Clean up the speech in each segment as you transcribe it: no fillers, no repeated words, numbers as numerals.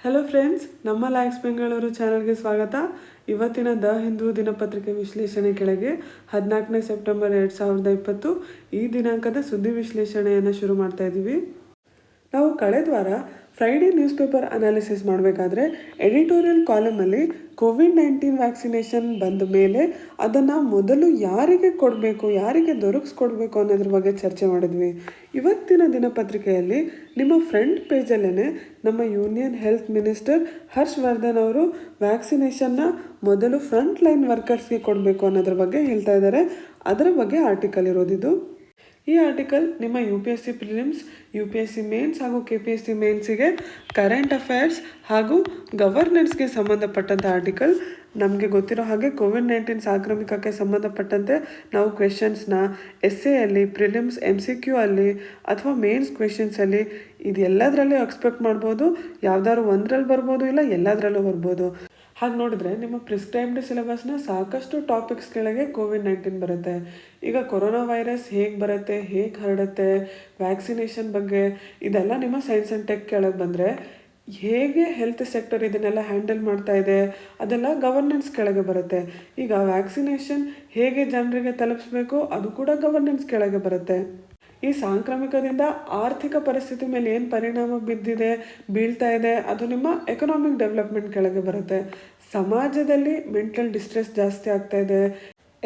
Hello friends, ನಮ್ಮ likes Bengaluru ಚಾನಲ್ಗೆ ಸ್ವಾಗತ. ಇವತ್ತಿನ ದ ಹಿಂದೂ ದಿನಪತ್ರಿಕೆ ವಿಶ್ಲೇಷಣೆ ಕೆಳಗೆ 14ನೇ ಸೆಪ್ಟೆಂಬರ್ 2020 ಈ ದಿನಾಂಕದ ಸುದ್ದಿ ವಿಶ್ಲೇಷಣೆಯನ್ನು ಶುರು ಮಾಡ್ತಾ ಇದ್ದೀವಿ. ನಾವು ಕಳೆದ ವಾರ ಫ್ರೈಡೇ ನ್ಯೂಸ್ ಪೇಪರ್ ಅನಾಲಿಸಿಸ್ ಮಾಡಬೇಕಾದ್ರೆ ಎಡಿಟೋರಿಯಲ್ ಕಾಲಮಲ್ಲಿ ಕೋವಿಡ್-19 ವ್ಯಾಕ್ಸಿನೇಷನ್ ಬಂದ ಮೇಲೆ ಅದನ್ನು ಮೊದಲು ಯಾರಿಗೆ ಕೊಡಬೇಕು, ಯಾರಿಗೆ ದೊರಕಿಸ್ಕೊಡ್ಬೇಕು ಅನ್ನೋದ್ರ ಬಗ್ಗೆ ಚರ್ಚೆ ಮಾಡಿದ್ವಿ. ಇವತ್ತಿನ ದಿನಪತ್ರಿಕೆಯಲ್ಲಿ ನಿಮ್ಮ ಫ್ರಂಟ್ ಪೇಜಲ್ಲೇ ನಮ್ಮ ಯೂನಿಯನ್ ಹೆಲ್ತ್ ಮಿನಿಸ್ಟರ್ ಹರ್ಷವರ್ಧನ್ ಅವರು ವ್ಯಾಕ್ಸಿನೇಷನ್ನ ಮೊದಲು ಫ್ರಂಟ್ ಲೈನ್ ವರ್ಕರ್ಸ್ಗೆ ಕೊಡಬೇಕು ಅನ್ನೋದ್ರ ಬಗ್ಗೆ ಹೇಳ್ತಾ ಇದ್ದಾರೆ. ಅದರ ಬಗ್ಗೆ ಆರ್ಟಿಕಲ್ ಇರೋದಿದು. ಈ ಆರ್ಟಿಕಲ್ ನಿಮ್ಮ UPSC ಪ್ರಿಲಿಮ್ಸ್, UPSC ಮೇನ್ಸ್ ಹಾಗೂ KPSC ಮೇನ್ಸಿಗೆ ಕರೆಂಟ್ ಅಫೇರ್ಸ್ ಹಾಗೂ ಗವರ್ನೆನ್ಸ್ಗೆ ಸಂಬಂಧಪಟ್ಟಂಥ ಆರ್ಟಿಕಲ್. ನಮಗೆ ಗೊತ್ತಿರೋ ಹಾಗೆ ಕೋವಿಡ್-19 ಸಾಂಕ್ರಾಮಿಕಕ್ಕೆ ಸಂಬಂಧಪಟ್ಟಂತೆ ನಾವು ಕ್ವೆಶನ್ಸ್ನ ಎಸ್ಸೆಯಲ್ಲಿ, ಪ್ರಿಲಿಮ್ಸ್ MCQ ಅಲ್ಲಿ ಅಥವಾ ಮೇನ್ಸ್ ಕ್ವೆಶನ್ಸಲ್ಲಿ ಇದೆಲ್ಲದರಲ್ಲೂ ಎಕ್ಸ್ಪೆಕ್ಟ್ ಮಾಡ್ಬೋದು. ಯಾವ್ದಾದ್ರು ಒಂದರಲ್ಲಿ ಬರ್ಬೋದು, ಇಲ್ಲ ಎಲ್ಲದರಲ್ಲೂ ಬರ್ಬೋದು. ಹಾಗೆ ನೋಡಿದ್ರೆ ನಿಮ್ಮ ಪ್ರಿಸ್ಕ್ರೈಬ್ಡ್ ಸಿಲೆಬಸ್ನ ಸಾಕಷ್ಟು ಟಾಪಿಕ್ಸ್ ಕೆಳಗೆ ಕೋವಿಡ್-19 ಬರುತ್ತೆ. ಈಗ ಕೊರೋನಾ ವೈರಸ್ ಹೇಗೆ ಬರುತ್ತೆ, ಹೇಗೆ ಹರಡುತ್ತೆ, ವ್ಯಾಕ್ಸಿನೇಷನ್ ಬಗ್ಗೆ ಇದೆಲ್ಲ ನಿಮ್ಮ ಸೈನ್ಸ್ ಆ್ಯಂಡ್ ಟೆಕ್ ಕೆಳಗೆ ಬಂದರೆ, ಹೇಗೆ ಹೆಲ್ತ್ ಸೆಕ್ಟರ್ ಇದನ್ನೆಲ್ಲ ಹ್ಯಾಂಡಲ್ ಮಾಡ್ತಾ ಇದೆ ಅದೆಲ್ಲ ಗವರ್ನೆನ್ಸ್ ಕೆಳಗೆ ಬರುತ್ತೆ. ಈಗ ವ್ಯಾಕ್ಸಿನೇಷನ್ ಹೇಗೆ ಜನರಿಗೆ ತಲುಪಿಸ್ಬೇಕು ಅದು ಕೂಡ ಗವರ್ನೆನ್ಸ್ ಕೆಳಗೆ ಬರುತ್ತೆ. ಈ ಸಾಂಕ್ರಾಮಿಕದಿಂದ ಆರ್ಥಿಕ ಪರಿಸ್ಥಿತಿ ಮೇಲೆ ಏನು ಪರಿಣಾಮ ಬೀಳ್ತಾ ಇದೆ ಅದು ನಿಮ್ಮ ಎಕನಾಮಿಕ್ ಡೆವಲಪ್ಮೆಂಟ್ ಕೆಳಗೆ ಬರುತ್ತೆ. ಸಮಾಜದಲ್ಲಿ ಮೆಂಟಲ್ ಡಿಸ್ಟ್ರೆಸ್ ಜಾಸ್ತಿ ಆಗ್ತಾ ಇದೆ.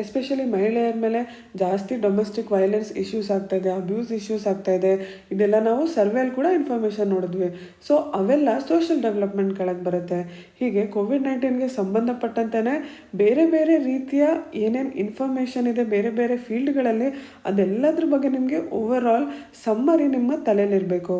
ಎಸ್ಪೆಷಲಿ ಮಹಿಳೆಯರ ಮೇಲೆ ಜಾಸ್ತಿ ಡೊಮೆಸ್ಟಿಕ್ ವೈಲೆನ್ಸ್ ಇಶ್ಯೂಸ್ ಆಗ್ತಾ ಇದೆ, ಅಬ್ಯೂಸ್ ಇಶ್ಯೂಸ್ ಆಗ್ತಾ ಇದೆ. ಇದೆಲ್ಲ ನಾವು ಸರ್ವೆಯಲ್ಲಿ ಕೂಡ ಇನ್ಫಾರ್ಮೇಷನ್ ನೋಡಿದ್ವಿ. ಸೊ ಅವೆಲ್ಲ ಸೋಷಿಯಲ್ ಡೆವಲಪ್ಮೆಂಟ್ ಕೆಳಗೆ ಬರುತ್ತೆ. ಹೀಗೆ ಕೋವಿಡ್-19ಗೆ ಸಂಬಂಧಪಟ್ಟಂತೆಯೇ ಬೇರೆ ಬೇರೆ ರೀತಿಯ ಏನೇನು ಇನ್ಫಾರ್ಮೇಷನ್ ಇದೆ ಬೇರೆ ಬೇರೆ ಫೀಲ್ಡ್ಗಳಲ್ಲಿ ಅದೆಲ್ಲದ್ರ ಬಗ್ಗೆ ನಿಮಗೆ ಓವರ್ ಆಲ್ ಸಮ್ಮರಿ ನಿಮ್ಮ ತಲೆಯಲ್ಲಿರಬೇಕು.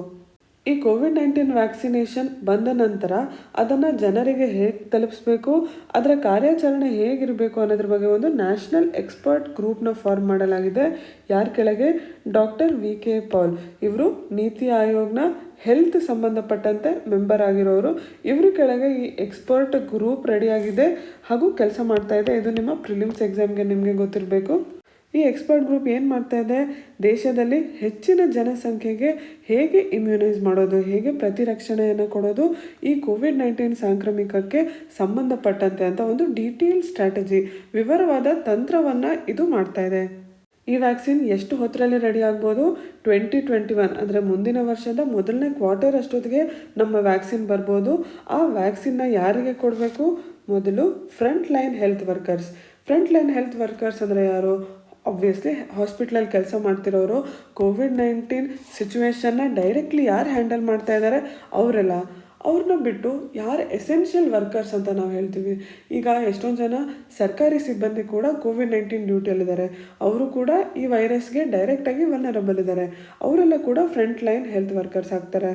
ಈ ಕೋವಿಡ್-19 ವ್ಯಾಕ್ಸಿನೇಷನ್ ಬಂದ ನಂತರ ಅದನ್ನು ಜನರಿಗೆ ಹೇಗೆ ತಲುಪಿಸ್ಬೇಕು, ಅದರ ಕಾರ್ಯಾಚರಣೆ ಹೇಗಿರಬೇಕು ಅನ್ನೋದ್ರ ಬಗ್ಗೆ ಒಂದು ನ್ಯಾಷನಲ್ ಎಕ್ಸ್ಪರ್ಟ್ ಗ್ರೂಪ್ನ ಫಾರ್ಮ್ ಮಾಡಲಾಗಿದೆ. ಯಾರ ಕೆಳಗೆ? Doctor VK Paul. ಇವರು ನೀತಿ ಆಯೋಗ್ನ ಹೆಲ್ತ್ ಸಂಬಂಧಪಟ್ಟಂತೆ ಮೆಂಬರ್ ಆಗಿರೋರು. ಇವ್ರ ಕೆಳಗೆ ಈ ಎಕ್ಸ್ಪರ್ಟ್ ಗ್ರೂಪ್ ರೆಡಿಯಾಗಿದೆ ಹಾಗೂ ಕೆಲಸ ಮಾಡ್ತಾ ಇದೆ. ಇದು ನಿಮ್ಮ ಪ್ರಿಲಿಮ್ಸ್ ಎಕ್ಸಾಮ್ಗೆ ನಿಮಗೆ ಗೊತ್ತಿರಬೇಕು. ಈ ಎಕ್ಸ್ಪರ್ಟ್ ಗ್ರೂಪ್ ಏನು ಮಾಡ್ತಾ ಇದೆ, ದೇಶದಲ್ಲಿ ಹೆಚ್ಚಿನ ಜನಸಂಖ್ಯೆಗೆ ಹೇಗೆ ಇಮ್ಯುನೈಸ್ ಮಾಡೋದು, ಹೇಗೆ ಪ್ರತಿರಕ್ಷಣೆಯನ್ನು ಕೊಡೋದು ಈ ಕೋವಿಡ್-19 ಸಾಂಕ್ರಾಮಿಕಕ್ಕೆ ಸಂಬಂಧಪಟ್ಟಂತೆ ಅಂತ ಒಂದು ಡೀಟೇಲ್ ಸ್ಟ್ರಾಟಜಿ, ವಿವರವಾದ ತಂತ್ರವನ್ನು ಇದು ಮಾಡ್ತಾ ಇದೆ. ಈ ವ್ಯಾಕ್ಸಿನ್ ಎಷ್ಟು ಹೊತ್ತರಲ್ಲಿ ರೆಡಿ ಆಗ್ಬೋದು? 2021 ಅಂದರೆ ಮುಂದಿನ ವರ್ಷದ ಮೊದಲನೇ ಕ್ವಾರ್ಟರ್ ಅಷ್ಟೊತ್ತಿಗೆ ನಮ್ಮ ವ್ಯಾಕ್ಸಿನ್ ಬರ್ಬೋದು. ಆ ವ್ಯಾಕ್ಸಿನ್ನ ಯಾರಿಗೆ ಕೊಡಬೇಕು? ಮೊದಲು front line health workers. Front line health workers ಅಂದರೆ ಯಾರು? ಆಬ್ವಿಯಸ್ಲಿ ಹಾಸ್ಪಿಟ್ಲಲ್ಲಿ ಕೆಲಸ ಮಾಡ್ತಿರೋರು. ಕೋವಿಡ್-19 ಸಿಚುವೇಶನ್ನ ಡೈರೆಕ್ಟ್ಲಿ ಯಾರು ಹ್ಯಾಂಡಲ್ ಮಾಡ್ತಾ ಇದ್ದಾರೆ ಅವರೆಲ್ಲ. ಅವ್ರನ್ನ ಬಿಟ್ಟು ಯಾರು ಎಸೆನ್ಷಿಯಲ್ ವರ್ಕರ್ಸ್ ಅಂತ ನಾವು ಹೇಳ್ತೀವಿ. ಈಗ ಎಷ್ಟೊಂದು ಜನ ಸರ್ಕಾರಿ ಸಿಬ್ಬಂದಿ ಕೂಡ ಕೋವಿಡ್-19 ಡ್ಯೂಟಿಯಲ್ಲಿದ್ದಾರೆ. ಅವರು ಕೂಡ ಈ ವೈರಸ್ಗೆ ಡೈರೆಕ್ಟಾಗಿ ವಲ್ನರಬಲ್ ಇದ್ದಾರೆ. ಅವರೆಲ್ಲ ಕೂಡ ಫ್ರಂಟ್ ಲೈನ್ ಹೆಲ್ತ್ ವರ್ಕರ್ಸ್ ಆಗ್ತಾರೆ.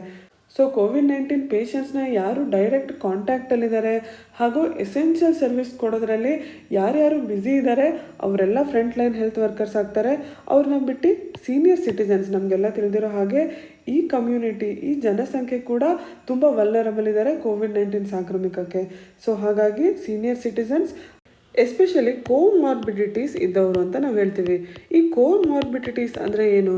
ಸೊ ಕೋವಿಡ್-19 ಪೇಷಂಟ್ಸ್ನ ಯಾರು ಡೈರೆಕ್ಟ್ ಕಾಂಟ್ಯಾಕ್ಟಲ್ಲಿದ್ದಾರೆ ಹಾಗೂ ಎಸೆನ್ಷಿಯಲ್ ಸರ್ವಿಸ್ ಕೊಡೋದ್ರಲ್ಲಿ ಯಾರ್ಯಾರು ಬ್ಯುಸಿ ಇದ್ದಾರೆ ಅವರೆಲ್ಲ ಫ್ರಂಟ್ ಲೈನ್ ಹೆಲ್ತ್ ವರ್ಕರ್ಸ್ ಆಗ್ತಾರೆ. ಅವ್ರನ್ನ ಬಿಟ್ಟು ಸೀನಿಯರ್ ಸಿಟಿಸನ್ಸ್, ನಮಗೆಲ್ಲ ತಿಳಿದಿರೋ ಹಾಗೆ ಈ ಕಮ್ಯುನಿಟಿ, ಈ ಜನಸಂಖ್ಯೆ ಕೂಡ ತುಂಬ ವಲ್ನರಬಲ್ ಇದ್ದಾರೆ ಕೋವಿಡ್-19 ಸಾಂಕ್ರಾಮಿಕಕ್ಕೆ. ಸೊ ಹಾಗಾಗಿ ಸೀನಿಯರ್ ಸಿಟಿಸನ್ಸ್, ಎಸ್ಪೆಷಲಿ ಕೋಮಾರ್ಬಿಡಿಟೀಸ್ ಇದ್ದವರು ಅಂತ ನಾವು ಹೇಳ್ತೀವಿ. ಈ ಕೋಮಾರ್ಬಿಡಿಟೀಸ್ ಅಂದರೆ ಏನು?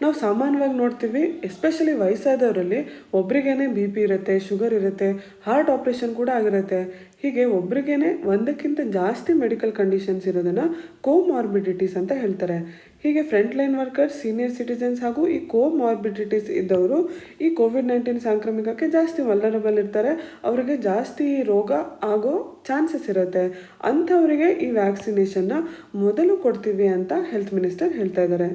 ನಾವು ಸಾಮಾನ್ಯವಾಗಿ ನೋಡ್ತೀವಿ, ಎಸ್ಪೆಷಲಿ ವಯಸ್ಸಾದವರಲ್ಲಿ ಒಬ್ರಿಗೇನೆ BP ಇರುತ್ತೆ, ಶುಗರ್ ಇರುತ್ತೆ, ಹಾರ್ಟ್ ಆಪ್ರೇಷನ್ ಕೂಡ ಆಗಿರುತ್ತೆ. ಹೀಗೆ ಒಬ್ರಿಗೇನೆ ಒಂದಕ್ಕಿಂತ ಜಾಸ್ತಿ ಮೆಡಿಕಲ್ ಕಂಡೀಷನ್ಸ್ ಇರೋದನ್ನು ಕೋಮಾರ್ಬಿಡಿಟೀಸ್ ಅಂತ ಹೇಳ್ತಾರೆ. ಹೀಗೆ front line workers, senior citizens ಹಾಗೂ ಈ ಕೋಮಾರ್ಬಿಡಿಟೀಸ್ ಇದ್ದವರು ಈ ಕೋವಿಡ್-19 ಸಾಂಕ್ರಾಮಿಕಕ್ಕೆ ಜಾಸ್ತಿ ವಲ್ನರಬಲ್ ಇರ್ತಾರೆ. ಅವರಿಗೆ ಜಾಸ್ತಿ ರೋಗ ಆಗೋ ಚಾನ್ಸಸ್ ಇರುತ್ತೆ. ಅಂಥವರಿಗೆ ಈ ವ್ಯಾಕ್ಸಿನೇಷನ್ನ ಮೊದಲು ಕೊಡ್ತೀವಿ ಅಂತ ಹೆಲ್ತ್ ಮಿನಿಸ್ಟರ್ ಹೇಳ್ತಾ ಇದ್ದಾರೆ.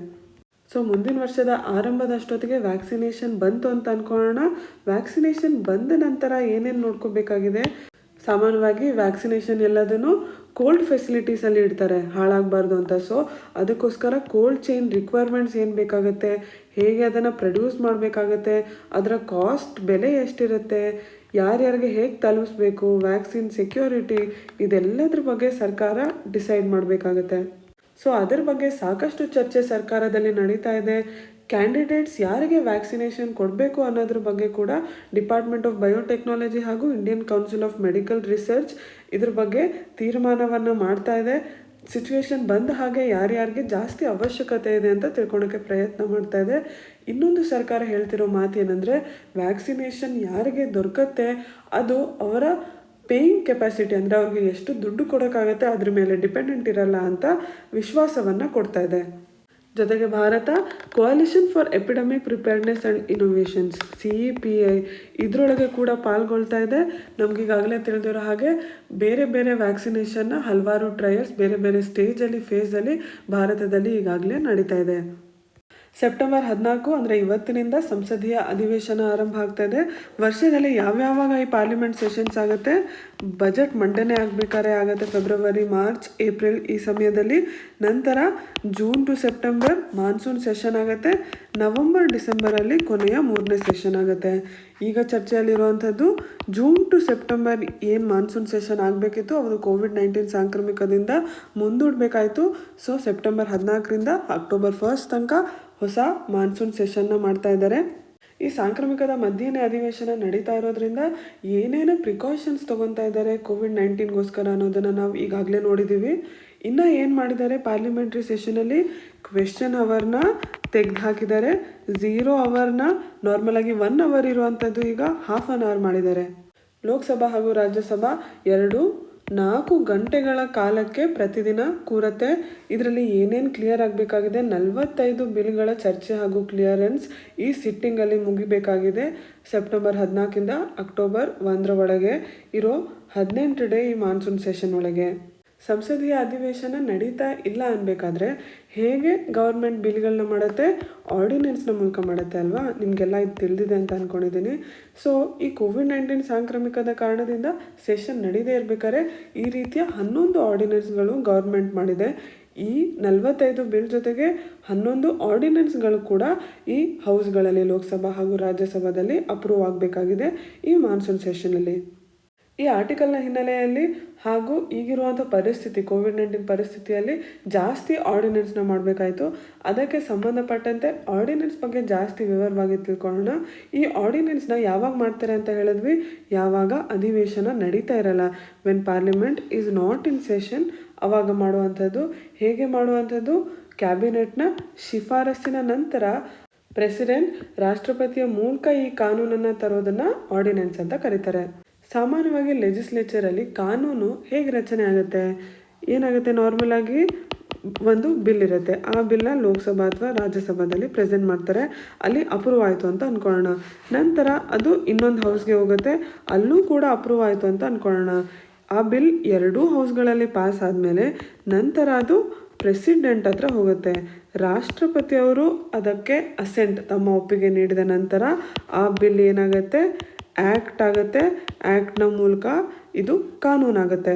ಸೊ ಮುಂದಿನ ವರ್ಷದ ಆರಂಭದಷ್ಟೊತ್ತಿಗೆ ವ್ಯಾಕ್ಸಿನೇಷನ್ ಬಂತು ಅಂತ ಅಂದ್ಕೊಳ್ಳೋಣ. ವ್ಯಾಕ್ಸಿನೇಷನ್ ಬಂದ ನಂತರ ಏನೇನು ನೋಡ್ಕೋಬೇಕಾಗಿದೆ? ಸಾಮಾನ್ಯವಾಗಿ ವ್ಯಾಕ್ಸಿನೇಷನ್ ಎಲ್ಲದನ್ನು ಕೋಲ್ಡ್ ಫೆಸಿಲಿಟೀಸಲ್ಲಿ ಇಡ್ತಾರೆ, ಹಾಳಾಗಬಾರ್ದು ಅಂತ. ಸೊ ಅದಕ್ಕೋಸ್ಕರ ಕೋಲ್ಡ್ ಚೈನ್ ರಿಕ್ವೈರ್ಮೆಂಟ್ಸ್ ಏನು ಬೇಕಾಗುತ್ತೆ, ಹೇಗೆ ಅದನ್ನು ಪ್ರೊಡ್ಯೂಸ್ ಮಾಡಬೇಕಾಗತ್ತೆ, ಅದರ ಕಾಸ್ಟ್ ಬೆಲೆ ಎಷ್ಟಿರುತ್ತೆ, ಯಾರ್ಯಾರಿಗೆ ಹೇಗೆ ತಲುಪಿಸ್ಬೇಕು, ವ್ಯಾಕ್ಸಿನ್ ಸೆಕ್ಯೂರಿಟಿ, ಇದೆಲ್ಲದ್ರ ಬಗ್ಗೆ ಸರ್ಕಾರ ಡಿಸೈಡ್ ಮಾಡಬೇಕಾಗತ್ತೆ. ಸೊ ಅದರ ಬಗ್ಗೆ ಸಾಕಷ್ಟು ಚರ್ಚೆ ಸರ್ಕಾರದಲ್ಲಿ ನಡೀತಾ ಇದೆ. ಕ್ಯಾಂಡಿಡೇಟ್ಸ್ ಯಾರಿಗೆ ವ್ಯಾಕ್ಸಿನೇಷನ್ ಕೊಡಬೇಕು ಅನ್ನೋದ್ರ ಬಗ್ಗೆ ಕೂಡ ಡಿಪಾರ್ಟ್ಮೆಂಟ್ ಆಫ್ ಬಯೋಟೆಕ್ನಾಲಜಿ ಹಾಗೂ Indian council of medical research ಇದ್ರ ಬಗ್ಗೆ ತೀರ್ಮಾನವನ್ನು ಮಾಡ್ತಾ ಇದೆ. ಸಿಚುವೇಶನ್ ಬಂದ ಹಾಗೆ ಯಾರ್ಯಾರಿಗೆ ಜಾಸ್ತಿ ಅವಶ್ಯಕತೆ ಇದೆ ಅಂತ ತಿಳ್ಕೊಳಕ್ಕೆ ಪ್ರಯತ್ನ ಮಾಡ್ತಾ ಇದೆ. ಇನ್ನೊಂದು ಸರ್ಕಾರ ಹೇಳ್ತಿರೋ ಮಾತು ಏನಂದರೆ, ವ್ಯಾಕ್ಸಿನೇಷನ್ ಯಾರಿಗೆ ದೊರಕತ್ತೆ ಅದು ಅವರ ಪೇಯಿಂಗ್ ಕೆಪಾಸಿಟಿ, ಅಂದರೆ ಅವ್ರಿಗೆ ಎಷ್ಟು ದುಡ್ಡು ಕೊಡೋಕ್ಕಾಗತ್ತೆ ಅದ್ರ ಮೇಲೆ ಡಿಪೆಂಡೆಂಟ್ ಇರಲ್ಲ ಅಂತ ವಿಶ್ವಾಸವನ್ನು ಕೊಡ್ತಾ ಇದೆ. ಜೊತೆಗೆ Bharat coalition for epidemic preparedness and innovations CEPI ಇದರೊಳಗೆ ಕೂಡ ಪಾಲ್ಗೊಳ್ತಾ ಇದೆ. ನಮಗೀಗಾಗಲೇ ತಿಳಿದಿರೋ ಹಾಗೆ ಬೇರೆ ಬೇರೆ ವ್ಯಾಕ್ಸಿನೇಷನ್ನ ಹಲವಾರು ಟ್ರಯಲ್ಸ್ ಬೇರೆ ಬೇರೆ ಸ್ಟೇಜಲ್ಲಿ ಫೇಸಲ್ಲಿ ಭಾರತದಲ್ಲಿ ಈಗಾಗಲೇ ನಡೀತಾ ಇದೆ. ಸೆಪ್ಟೆಂಬರ್ 14 ಅಂದರೆ ಇವತ್ತಿನಿಂದ ಸಂಸದೀಯ ಅಧಿವೇಶನ ಆರಂಭ ಆಗ್ತಾ ಇದೆ. ವರ್ಷದಲ್ಲಿ ಯಾವ್ಯಾವಾಗ ಈ ಪಾರ್ಲಿಮೆಂಟ್ ಸೆಷನ್ಸ್ ಆಗುತ್ತೆ, ಬಜೆಟ್ ಮಂಡನೆ ಆಗಬೇಕಾದ್ರೆ ಆಗುತ್ತೆ ಫೆಬ್ರವರಿ, ಮಾರ್ಚ್, ಏಪ್ರಿಲ್ ಈ ಸಮಯದಲ್ಲಿ. ನಂತರ June to September monsoon session ಆಗುತ್ತೆ. ನವಂಬರ್ ಡಿಸೆಂಬರಲ್ಲಿ ಕೊನೆಯ 3ನೇ ಸೆಷನ್ ಆಗುತ್ತೆ. ಈಗ ಚರ್ಚೆಯಲ್ಲಿರುವಂಥದ್ದು ಜೂನ್ ಟು ಸೆಪ್ಟೆಂಬರ್ ಏನು ಮಾನ್ಸೂನ್ ಸೆಷನ್ ಆಗಬೇಕಿತ್ತು ಅದು COVID-19 ಸಾಂಕ್ರಾಮಿಕದಿಂದ ಮುಂದೂಡಬೇಕಾಯಿತು. ಸೊ ಸೆಪ್ಟೆಂಬರ್ 14ರಿಂದ ಅಕ್ಟೋಬರ್ 1 ತನಕ ಹೊಸ ಮಾನ್ಸೂನ್ ಸೆಷನ್ನ ಮಾಡ್ತಾ ಇದ್ದಾರೆ. ಈ ಸಾಂಕ್ರಾಮಿಕದ ಮಧ್ಯೆನೇ ಅಧಿವೇಶನ ನಡೀತಾ ಇರೋದ್ರಿಂದ ಏನೇನು ಪ್ರಿಕಾಷನ್ಸ್ ತೊಗೊತಾ ಇದ್ದಾರೆ COVID-19ಗೋಸ್ಕರ ಅನ್ನೋದನ್ನು ನಾವು ಈಗಾಗಲೇ ನೋಡಿದ್ದೀವಿ. ಇನ್ನು ಏನು ಮಾಡಿದ್ದಾರೆ, ಪಾರ್ಲಿಮೆಂಟ್ರಿ ಸೆಷನಲ್ಲಿ ಕ್ವೆಶ್ಚನ್ ಅವರ್ನ ತೆಗೆದು ಹಾಕಿದ್ದಾರೆ. 0 ಅವರ್ನ ನಾರ್ಮಲಾಗಿ 1 ಅವರ್ ಇರುವಂಥದ್ದು ಈಗ ½ an hour ಮಾಡಿದ್ದಾರೆ. ಲೋಕಸಭಾ ಹಾಗೂ ರಾಜ್ಯಸಭಾ 4 ಗಂಟೆಗಳ ಕಾಲಕ್ಕೆ ಪ್ರತಿದಿನ ಕೂರತ್ತೆ. ಇದರಲ್ಲಿ ಏನೇನು ಕ್ಲಿಯರ್ ಆಗಬೇಕಾಗಿದೆ, 45 ಬಿಲ್ಗಳ ಚರ್ಚೆ ಹಾಗೂ ಕ್ಲಿಯರೆನ್ಸ್ ಈ ಸಿಟ್ಟಿಂಗಲ್ಲಿ ಮುಗಿಬೇಕಾಗಿದೆ. ಸೆಪ್ಟೆಂಬರ್ 14ರಿಂದ ಅಕ್ಟೋಬರ್ 1 ಒಳಗೆ ಇರೋ 18 ಡೇ ಈ ಮಾನ್ಸೂನ್ ಸೆಷನ್ ಒಳಗೆ. ಸಂಸದೀಯ ಅಧಿವೇಶನ ನಡೀತಾ ಇಲ್ಲ ಅನ್ಬೇಕಾದ್ರೆ ಹೇಗೆ ಗೌರ್ಮೆಂಟ್ ಬಿಲ್ಗಳನ್ನ ಮಾಡುತ್ತೆ, ಆರ್ಡಿನೆನ್ಸ್ನ ಮೂಲಕ ಮಾಡುತ್ತೆ ಅಲ್ವಾ. ನಿಮಗೆಲ್ಲ ಇದು ತಿಳಿದಿದೆ ಅಂತ ಅಂದ್ಕೊಂಡಿದ್ದೀನಿ. ಸೊ ಈ COVID-19 ಸಾಂಕ್ರಾಮಿಕದ ಕಾರಣದಿಂದ ಸೆಷನ್ ನಡೀದೇ ಇರಬೇಕಾದ್ರೆ ಈ ರೀತಿಯ 11 ಆರ್ಡಿನೆನ್ಸ್ಗಳು ಗೌರ್ಮೆಂಟ್ ಮಾಡಿದೆ. ಈ 45 ಬಿಲ್ ಜೊತೆಗೆ 11 ಆರ್ಡಿನೆನ್ಸ್ಗಳು ಕೂಡ ಈ ಹೌಸ್ಗಳಲ್ಲಿ ಲೋಕಸಭಾ ಹಾಗೂ ರಾಜ್ಯಸಭಾದಲ್ಲಿ ಅಪ್ರೂವ್ ಆಗಬೇಕಾಗಿದೆ ಈ ಮಾನ್ಸೂನ್ ಸೆಷನಲ್ಲಿ. ಈ ಆರ್ಟಿಕಲ್ನ ಹಿನ್ನೆಲೆಯಲ್ಲಿ ಹಾಗೂ ಈಗಿರುವಂಥ ಪರಿಸ್ಥಿತಿ COVID-19 ಪರಿಸ್ಥಿತಿಯಲ್ಲಿ ಜಾಸ್ತಿ ಆರ್ಡಿನೆನ್ಸ್ನ ಮಾಡಬೇಕಾಯಿತು. ಅದಕ್ಕೆ ಸಂಬಂಧಪಟ್ಟಂತೆ ಆರ್ಡಿನೆನ್ಸ್ ಬಗ್ಗೆ ಜಾಸ್ತಿ ವಿವರವಾಗಿ ತಿಳ್ಕೊಳ್ಳೋಣ. ಈ ಆರ್ಡಿನೆನ್ಸ್ನ ಯಾವಾಗ ಮಾಡ್ತಾರೆ ಅಂತ ಹೇಳಿದ್ವಿ, ಯಾವಾಗ ಅಧಿವೇಶನ ನಡೀತಾ ಇರಲ್ಲ, when parliament is not in session ಆವಾಗ ಮಾಡುವಂಥದ್ದು. ಹೇಗೆ ಮಾಡುವಂಥದ್ದು, ಕ್ಯಾಬಿನೆಟ್ನ ಶಿಫಾರಸ್ಸಿನ ನಂತರ ಪ್ರೆಸಿಡೆಂಟ್ ರಾಷ್ಟ್ರಪತಿಯ ಮೂಲಕ ಈ ಕಾನೂನನ್ನು ತರೋದನ್ನು ಆರ್ಡಿನೆನ್ಸ್ ಅಂತ ಕರೀತಾರೆ. ಸಾಮಾನ್ಯವಾಗಿ ಲೆಜಿಸ್ಲೇಚರಲ್ಲಿ ಕಾನೂನು ಹೇಗೆ ರಚನೆ ಆಗುತ್ತೆ, ಏನಾಗುತ್ತೆ, ನಾರ್ಮಲ್ ಆಗಿ ಒಂದು ಬಿಲ್ ಇರುತ್ತೆ. ಆ ಬಿಲ್ನ ಲೋಕಸಭಾ ಅಥವಾ ರಾಜ್ಯಸಭಾದಲ್ಲಿ ಪ್ರೆಸೆಂಟ್ ಮಾಡ್ತಾರೆ. ಅಲ್ಲಿ ಅಪ್ರೂವ್ ಆಯಿತು ಅಂತ ಅಂದ್ಕೊಳ್ಳೋಣ. ನಂತರ ಅದು ಇನ್ನೊಂದು ಹೌಸ್ಗೆ ಹೋಗುತ್ತೆ, ಅಲ್ಲೂ ಕೂಡ ಅಪ್ರೂವ್ ಆಯಿತು ಅಂತ ಅಂದ್ಕೊಳ್ಳೋಣ. ಆ ಬಿಲ್ 2 ಹೌಸ್ಗಳಲ್ಲಿ ಪಾಸ್ ಆದಮೇಲೆ ನಂತರ ಅದು ಪ್ರೆಸಿಡೆಂಟ್ ಹತ್ರ ಹೋಗುತ್ತೆ. ರಾಷ್ಟ್ರಪತಿಯವರು ಅದಕ್ಕೆ ಅಸೆಂಟ್ ತಮ್ಮ ಒಪ್ಪಿಗೆ ನೀಡಿದ ನಂತರ ಆ ಬಿಲ್ ಏನಾಗುತ್ತೆ, ಆ್ಯಕ್ಟ್ ಆಗುತ್ತೆ. ಆ್ಯಕ್ಟ್ನ ಮೂಲಕ ಇದು ಕಾನೂನಾಗುತ್ತೆ.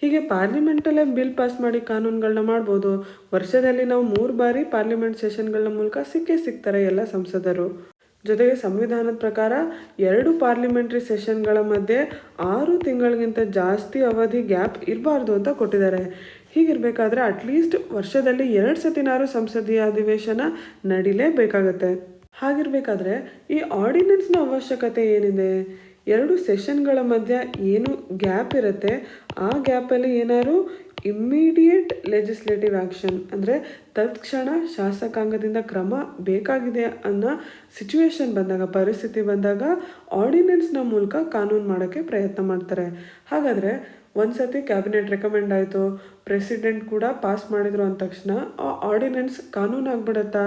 ಹೀಗೆ ಪಾರ್ಲಿಮೆಂಟಲ್ಲೇ ಬಿಲ್ ಪಾಸ್ ಮಾಡಿ ಕಾನೂನುಗಳನ್ನ ಮಾಡ್ಬೋದು. ವರ್ಷದಲ್ಲಿ ನಾವು 3 ಬಾರಿ ಪಾರ್ಲಿಮೆಂಟ್ ಸೆಷನ್ಗಳನ್ನ ಮೂಲಕ ಸಿಗ್ತಾರೆ ಎಲ್ಲ ಸಂಸದರು. ಜೊತೆಗೆ ಸಂವಿಧಾನದ ಪ್ರಕಾರ 2 ಪಾರ್ಲಿಮೆಂಟ್ರಿ ಸೆಷನ್ಗಳ ಮಧ್ಯೆ 6 ತಿಂಗಳಿಗಿಂತ ಜಾಸ್ತಿ ಅವಧಿ ಗ್ಯಾಪ್ ಇರಬಾರ್ದು ಅಂತ ಕೊಟ್ಟಿದ್ದಾರೆ. ಹೀಗಿರಬೇಕಾದ್ರೆ ಅಟ್ಲೀಸ್ಟ್ ವರ್ಷದಲ್ಲಿ 2 ಸತಿನಾರು ಸಂಸದೀಯ ಅಧಿವೇಶನ ನಡೀಲೇಬೇಕಾಗತ್ತೆ. ಹಾಗಿರಬೇಕಾದ್ರೆ ಈ ಆರ್ಡಿನೆನ್ಸ್ನ ಅವಶ್ಯಕತೆ ಏನಿದೆ, 2 ಸೆಷನ್ಗಳ ಮಧ್ಯೆ ಏನು ಗ್ಯಾಪ್ ಇರುತ್ತೆ ಆ ಗ್ಯಾಪಲ್ಲಿ ಏನಾದ್ರು ಇಮ್ಮಿಡಿಯೇಟ್ ಲೆಜಿಸ್ಲೇಟಿವ್ ಆ್ಯಕ್ಷನ್ ಅಂದರೆ ತತ್ಕ್ಷಣ ಶಾಸಕಾಂಗದಿಂದ ಕ್ರಮ ಬೇಕಾಗಿದೆ ಅನ್ನೋ ಸಿಚುವೇಶನ್ ಬಂದಾಗ, ಪರಿಸ್ಥಿತಿ ಬಂದಾಗ ಆರ್ಡಿನೆನ್ಸ್ನ ಮೂಲಕ ಕಾನೂನು ಮಾಡೋಕ್ಕೆ ಪ್ರಯತ್ನ ಮಾಡ್ತಾರೆ. ಹಾಗಾದರೆ ಒಂದು ಸತಿ ಕ್ಯಾಬಿನೆಟ್ ರೆಕಮೆಂಡ್ ಆಯಿತು, ಪ್ರೆಸಿಡೆಂಟ್ ಕೂಡ ಪಾಸ್ ಮಾಡಿದ್ರು ಅಂದ ತಕ್ಷಣ ಆ ಆರ್ಡಿನೆನ್ಸ್ ಕಾನೂನು ಆಗ್ಬಿಡತ್ತಾ?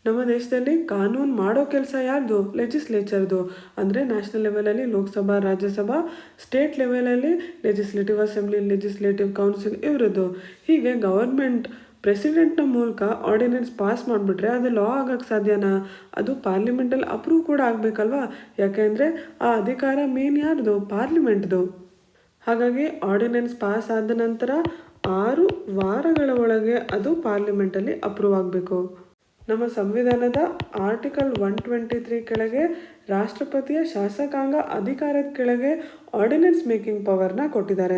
ನಮ್ಮ ದೇಶದಲ್ಲಿ ಕಾನೂನು ಮಾಡೋ ಕೆಲಸ ಯಾರ್ದು, ಲೆಜಿಸ್ಲೇಚರ್ದು. ಅಂದರೆ ನ್ಯಾಷನಲ್ ಲೆವೆಲಲ್ಲಿ ಲೋಕಸಭಾ, ರಾಜ್ಯಸಭಾ, ಸ್ಟೇಟ್ ಲೆವೆಲಲ್ಲಿ ಲೆಜಿಸ್ಲೇಟಿವ್ ಅಸೆಂಬ್ಲಿ, ಲೆಜಿಸ್ಲೇಟಿವ್ ಕೌನ್ಸಿಲ್ ಇವರದ್ದು. ಹೀಗೆ ಗವರ್ಮೆಂಟ್ ಪ್ರೆಸಿಡೆಂಟ್ನ ಮೂಲಕ ಆರ್ಡಿನೆನ್ಸ್ ಪಾಸ್ ಮಾಡಿಬಿಟ್ರೆ ಅದು ಲಾ ಆಗೋಕ್ಕೆ ಸಾಧ್ಯನಾ? ಅದು ಪಾರ್ಲಿಮೆಂಟಲ್ಲಿ ಅಪ್ರೂವ್ ಕೂಡ ಆಗಬೇಕಲ್ವಾ. ಯಾಕೆಂದರೆ ಆ ಅಧಿಕಾರ ಮೇನ್ ಯಾರ್ದು, ಪಾರ್ಲಿಮೆಂಟ್ದು. ಹಾಗಾಗಿ ಆರ್ಡಿನೆನ್ಸ್ ಪಾಸ್ ಆದ ನಂತರ 6 ವಾರಗಳ ಒಳಗೆ ಅದು ಪಾರ್ಲಿಮೆಂಟಲ್ಲಿ ಅಪ್ರೂವ್ ಆಗಬೇಕು. ನಮ್ಮ ಸಂವಿಧಾನದ ಆರ್ಟಿಕಲ್ 123 ಕೆಳಗೆ ರಾಷ್ಟ್ರಪತಿಯ ಶಾಸಕಾಂಗ ಅಧಿಕಾರದ ಕೆಳಗೆ ಆರ್ಡಿನೆನ್ಸ್ ಮೇಕಿಂಗ್ ಪವರ್ನ ಕೊಟ್ಟಿದ್ದಾರೆ.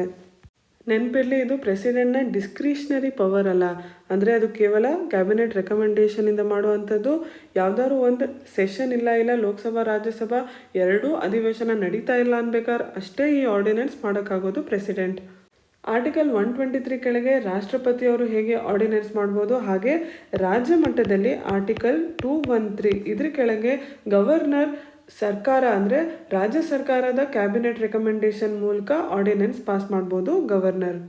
ನೆನಪಿರಲಿ, ಇದು ಪ್ರೆಸಿಡೆಂಟ್ನ ಡಿಸ್ಕ್ರಿಷನರಿ ಪವರ್ ಅಲ್ಲ. ಅಂದರೆ ಅದು ಕೇವಲ ಕ್ಯಾಬಿನೆಟ್ ರೆಕಮೆಂಡೇಷನಿಂದ ಮಾಡುವಂಥದ್ದು. ಯಾವುದಾದ್ರು ಒಂದು ಸೆಷನ್ ಇಲ್ಲ ಲೋಕಸಭಾ ರಾಜ್ಯಸಭಾ 2 ಅಧಿವೇಶನ ನಡೀತಾ ಇಲ್ಲ ಅನ್ಬೇಕಾದ್ರೆ ಅಷ್ಟೇ ಈ ಆರ್ಡಿನೆನ್ಸ್ ಮಾಡೋಕ್ಕಾಗೋದು ಪ್ರೆಸಿಡೆಂಟ್. ಆರ್ಟಿಕಲ್ 123 ಕೆಳಗೆ ರಾಷ್ಟ್ರಪತಿಯವರು ಹೇಗೆ ಆರ್ಡಿನೆನ್ಸ್ ಮಾಡ್ಬೋದು, ಹಾಗೆ ರಾಜ್ಯ ಮಟ್ಟದಲ್ಲಿ ಆರ್ಟಿಕಲ್ 213 ಇದ್ರ ಕೆಳಗೆ ಗವರ್ನರ್ ಸರ್ಕಾರ ಅಂದರೆ ರಾಜ್ಯ ಸರ್ಕಾರದ ಕ್ಯಾಬಿನೆಟ್ ರೆಕಮೆಂಡೇಶನ್ ಮೂಲಕ ಆರ್ಡಿನೆನ್ಸ್ ಪಾಸ್ ಮಾಡ್ಬೋದು ಗವರ್ನರ್.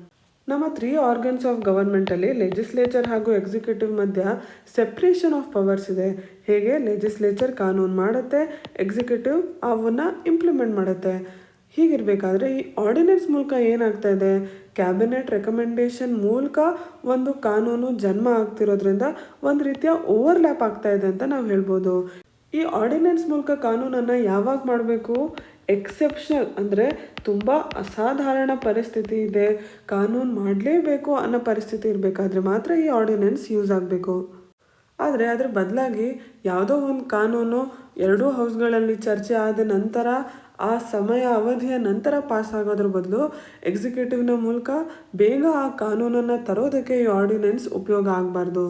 ನಮ್ಮ 3 ಆರ್ಗನ್ಸ್ ಆಫ್ ಗವರ್ಮೆಂಟಲ್ಲಿ ಲೆಜಿಸ್ಲೇಚರ್ ಹಾಗೂ ಎಕ್ಸಿಕ್ಯೂಟಿವ್ ಮಧ್ಯ ಸೆಪ್ರೇಷನ್ ಆಫ್ ಪವರ್ಸ್ ಇದೆ. ಹೇಗೆ ಲೆಜಿಸ್ಲೇಚರ್ ಕಾನೂನು ಮಾಡುತ್ತೆ, ಎಕ್ಸಿಕ್ಯೂಟಿವ್ ಅವನ್ನ ಇಂಪ್ಲಿಮೆಂಟ್ ಮಾಡುತ್ತೆ. ಹೀಗಿರಬೇಕಾದ್ರೆ ಈ ಆರ್ಡಿನೆನ್ಸ್ ಮೂಲಕ ಏನಾಗ್ತಾ ಇದೆ, ಕ್ಯಾಬಿನೆಟ್ ರೆಕಮೆಂಡೇಶನ್ ಮೂಲಕ ಒಂದು ಕಾನೂನು ಜನ್ಮ ಆಗ್ತಿರೋದ್ರಿಂದ ಒಂದು ರೀತಿಯ ಓವರ್ಲ್ಯಾಪ್ ಆಗ್ತಾ ಇದೆ ಅಂತ ನಾವು ಹೇಳ್ಬೋದು. ಈ ಆರ್ಡಿನೆನ್ಸ್ ಮೂಲಕ ಕಾನೂನನ್ನು ಯಾವಾಗ ಮಾಡಬೇಕು, ಎಕ್ಸೆಪ್ಷನಲ್ ಅಂದರೆ ತುಂಬ ಅಸಾಧಾರಣ ಪರಿಸ್ಥಿತಿ ಇದೆ, ಕಾನೂನು ಮಾಡಲೇಬೇಕು ಅನ್ನೋ ಪರಿಸ್ಥಿತಿ ಇರಬೇಕಾದ್ರೆ ಮಾತ್ರ ಈ ಆರ್ಡಿನೆನ್ಸ್ ಯೂಸ್ ಆಗಬೇಕು. ಆದರೆ ಅದ್ರ ಬದಲಾಗಿ ಯಾವುದೋ ಒಂದು ಕಾನೂನು ಎರಡೂ ಹೌಸ್ಗಳಲ್ಲಿ ಚರ್ಚೆ ಆದ ನಂತರ ಆ ಸಮಯ ಅವಧಿಯ ನಂತರ ಪಾಸ್ ಆಗೋದ್ರ ಬದಲು ಎಕ್ಸಿಕ್ಯೂಟಿವ್ನ ಮೂಲಕ ಬೇಗ ಆ ಕಾನೂನನ್ನು ತರೋದಕ್ಕೆ ಈ ಆರ್ಡಿನೆನ್ಸ್ ಉಪಯೋಗ ಆಗಬಾರ್ದು.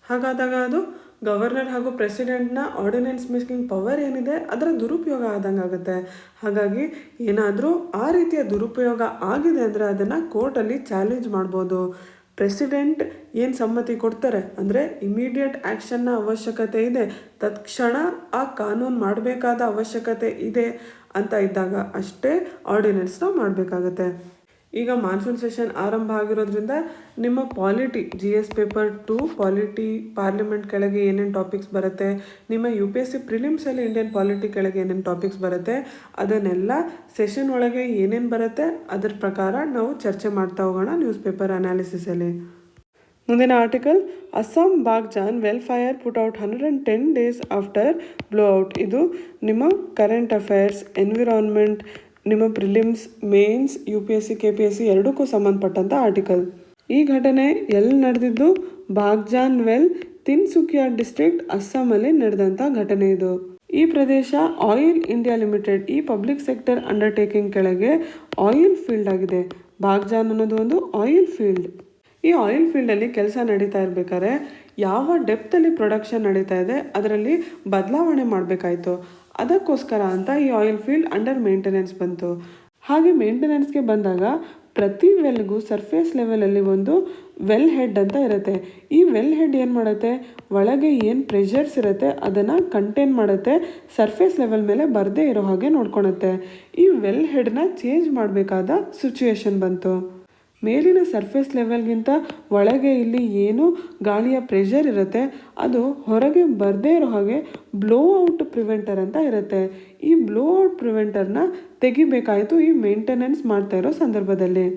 ಹಾಗಾದಾಗ ಅದು ಗವರ್ನರ್ ಹಾಗೂ ಪ್ರೆಸಿಡೆಂಟ್ನ ಆರ್ಡಿನೆನ್ಸ್ ಮೇಕಿಂಗ್ ಪವರ್ ಏನಿದೆ ಅದರ ದುರುಪಯೋಗ ಆದಂಗೆ ಆಗುತ್ತೆ. ಹಾಗಾಗಿ ಏನಾದರೂ ಆ ರೀತಿಯ ದುರುಪಯೋಗ ಆಗಿದೆ ಅಂದರೆ ಅದನ್ನು ಕೋರ್ಟಲ್ಲಿ ಚಾಲೆಂಜ್ ಮಾಡ್ಬೋದು. ಪ್ರೆಸಿಡೆಂಟ್ ಏನು ಸಮ್ಮತಿ ಕೊಡ್ತಾರೆ ಅಂದರೆ ಇಮಿಡಿಯೇಟ್ ಆ್ಯಕ್ಷನ್ನ ಅವಶ್ಯಕತೆ ಇದೆ, ತತ್ಕ್ಷಣ ಆ ಕಾನೂನು ಮಾಡಬೇಕಾದ ಅವಶ್ಯಕತೆ ಇದೆ ಅಂತ ಇದ್ದಾಗ ಅಷ್ಟೇ ಆರ್ಡಿನೆನ್ಸ್ನ ಮಾಡಬೇಕಾಗತ್ತೆ. ಈಗ ಮಾನ್ಸೂನ್ ಸೆಷನ್ ಆರಂಭ ಆಗಿರೋದ್ರಿಂದ ನಿಮ್ಮ polity GS paper 2 polity parliament ಕೆಳಗೆ ಏನೇನು ಟಾಪಿಕ್ಸ್ ಬರುತ್ತೆ, ನಿಮ್ಮ UPSC ಪ್ರಿಲಿಮ್ಸಲ್ಲಿ ಇಂಡಿಯನ್ ಪಾಲಿಟಿ ಕೆಳಗೆ ಏನೇನು ಟಾಪಿಕ್ಸ್ ಬರುತ್ತೆ, ಅದನ್ನೆಲ್ಲ ಸೆಷನ್ ಒಳಗೆ ಏನೇನು ಬರುತ್ತೆ ಅದರ ಪ್ರಕಾರ ನಾವು ಚರ್ಚೆ ಮಾಡ್ತಾ ಹೋಗೋಣ ನ್ಯೂಸ್ ಪೇಪರ್ ಅನಾಲಿಸಿಸಲ್ಲಿ. ಮುಂದಿನ article, Assam Baghjan well fire put out 110 days after blowout. ಇದು ನಿಮ್ಮ ಕರೆಂಟ್ ಅಫೇರ್ಸ್, ಎನ್ವಿರಾನ್ಮೆಂಟ್, ನಿಮ್ಮ ಪ್ರಿಲಿಮ್ಸ್, ಮೇನ್ಸ್, UPSC KPSC ಎರಡಕ್ಕೂ ಸಂಬಂಧಪಟ್ಟಂಥ ಆರ್ಟಿಕಲ್. ಈ ಘಟನೆ ಎಲ್ಲಿ ನಡೆದಿದ್ದು, ಬಾಗ್ಜಾನ್ ವೆಲ್, ತಿನ್ಸುಕಿಯಾ ಡಿಸ್ಟ್ರಿಕ್ಟ್, ಅಸ್ಸಾಮಲ್ಲಿ ನಡೆದಂಥ ಘಟನೆ ಇದು. ಈ ಪ್ರದೇಶ ಆಯಿಲ್ ಇಂಡಿಯಾ ಲಿಮಿಟೆಡ್ ಈ ಪಬ್ಲಿಕ್ ಸೆಕ್ಟರ್ ಅಂಡರ್ಟೇಕಿಂಗ್ ಕೆಳಗೆ ಆಯಿಲ್ ಫೀಲ್ಡ್ ಆಗಿದೆ. ಬಾಗ್ಜಾನ್ ಅನ್ನೋದು ಒಂದು ಆಯಿಲ್ ಫೀಲ್ಡ್. ಈ ಆಯಿಲ್ ಫೀಲ್ಡಲ್ಲಿ ಕೆಲಸ ನಡೀತಾ ಇರಬೇಕಾದ್ರೆ ಯಾವ ಡೆಪ್ತಲ್ಲಿ ಪ್ರೊಡಕ್ಷನ್ ನಡೀತಾ ಇದೆ ಅದರಲ್ಲಿ ಬದಲಾವಣೆ ಮಾಡಬೇಕಾಯಿತು. ಅದಕ್ಕೋಸ್ಕರ ಅಂತ ಈ ಆಯಿಲ್ ಫೀಲ್ಡ್ ಅಂಡರ್ ಮೇಂಟೆನೆನ್ಸ್ ಬಂತು. ಹಾಗೆ ಮೇಂಟೆನೆನ್ಸ್ಗೆ ಬಂದಾಗ ಪ್ರತಿ ವೆಲ್ಗೂ ಸರ್ಫೇಸ್ ಲೆವೆಲಲ್ಲಿ ಒಂದು ವೆಲ್ ಹೆಡ್ ಅಂತ ಇರುತ್ತೆ. ಈ ವೆಲ್ ಹೆಡ್ ಏನು ಮಾಡುತ್ತೆ, ಒಳಗೆ ಏನು ಪ್ರೆಷರ್ಸ್ ಇರುತ್ತೆ ಅದನ್ನು ಕಂಟೈನ್ ಮಾಡುತ್ತೆ, ಸರ್ಫೇಸ್ ಲೆವೆಲ್ ಮೇಲೆ ಬರದೇ ಇರೋ ಹಾಗೆ ನೋಡ್ಕೊಳುತ್ತೆ. ಈ ವೆಲ್ ಹೆಡ್ನ ಚೇಂಜ್ ಮಾಡಬೇಕಾದ ಸಿಚುವೇಶನ್ ಬಂತು. ಮೇಲಿನ ಸರ್ಫೇಸ್ ಲೆವೆಲ್ಗಿಂತ ಒಳಗೆ ಇಲ್ಲಿ ಏನು ಗಾಳಿಯ ಪ್ರೆಷರ್ ಇರುತ್ತೆ ಅದು ಹೊರಗೆ ಬರದೇ ಇರೋ ಹಾಗೆ ಬ್ಲೋ ಔಟ್ ಪ್ರಿವೆಂಟರ್ ಅಂತ ಇರುತ್ತೆ. ಈ ಬ್ಲೋ ಔಟ್ ಪ್ರಿವೆಂಟರ್ನ ತೆಗಿಬೇಕಾಯಿತು ಈ ಮೇಂಟೆನೆನ್ಸ್ ಮಾಡ್ತಾ ಇರೋ ಸಂದರ್ಭದಲ್ಲಿ.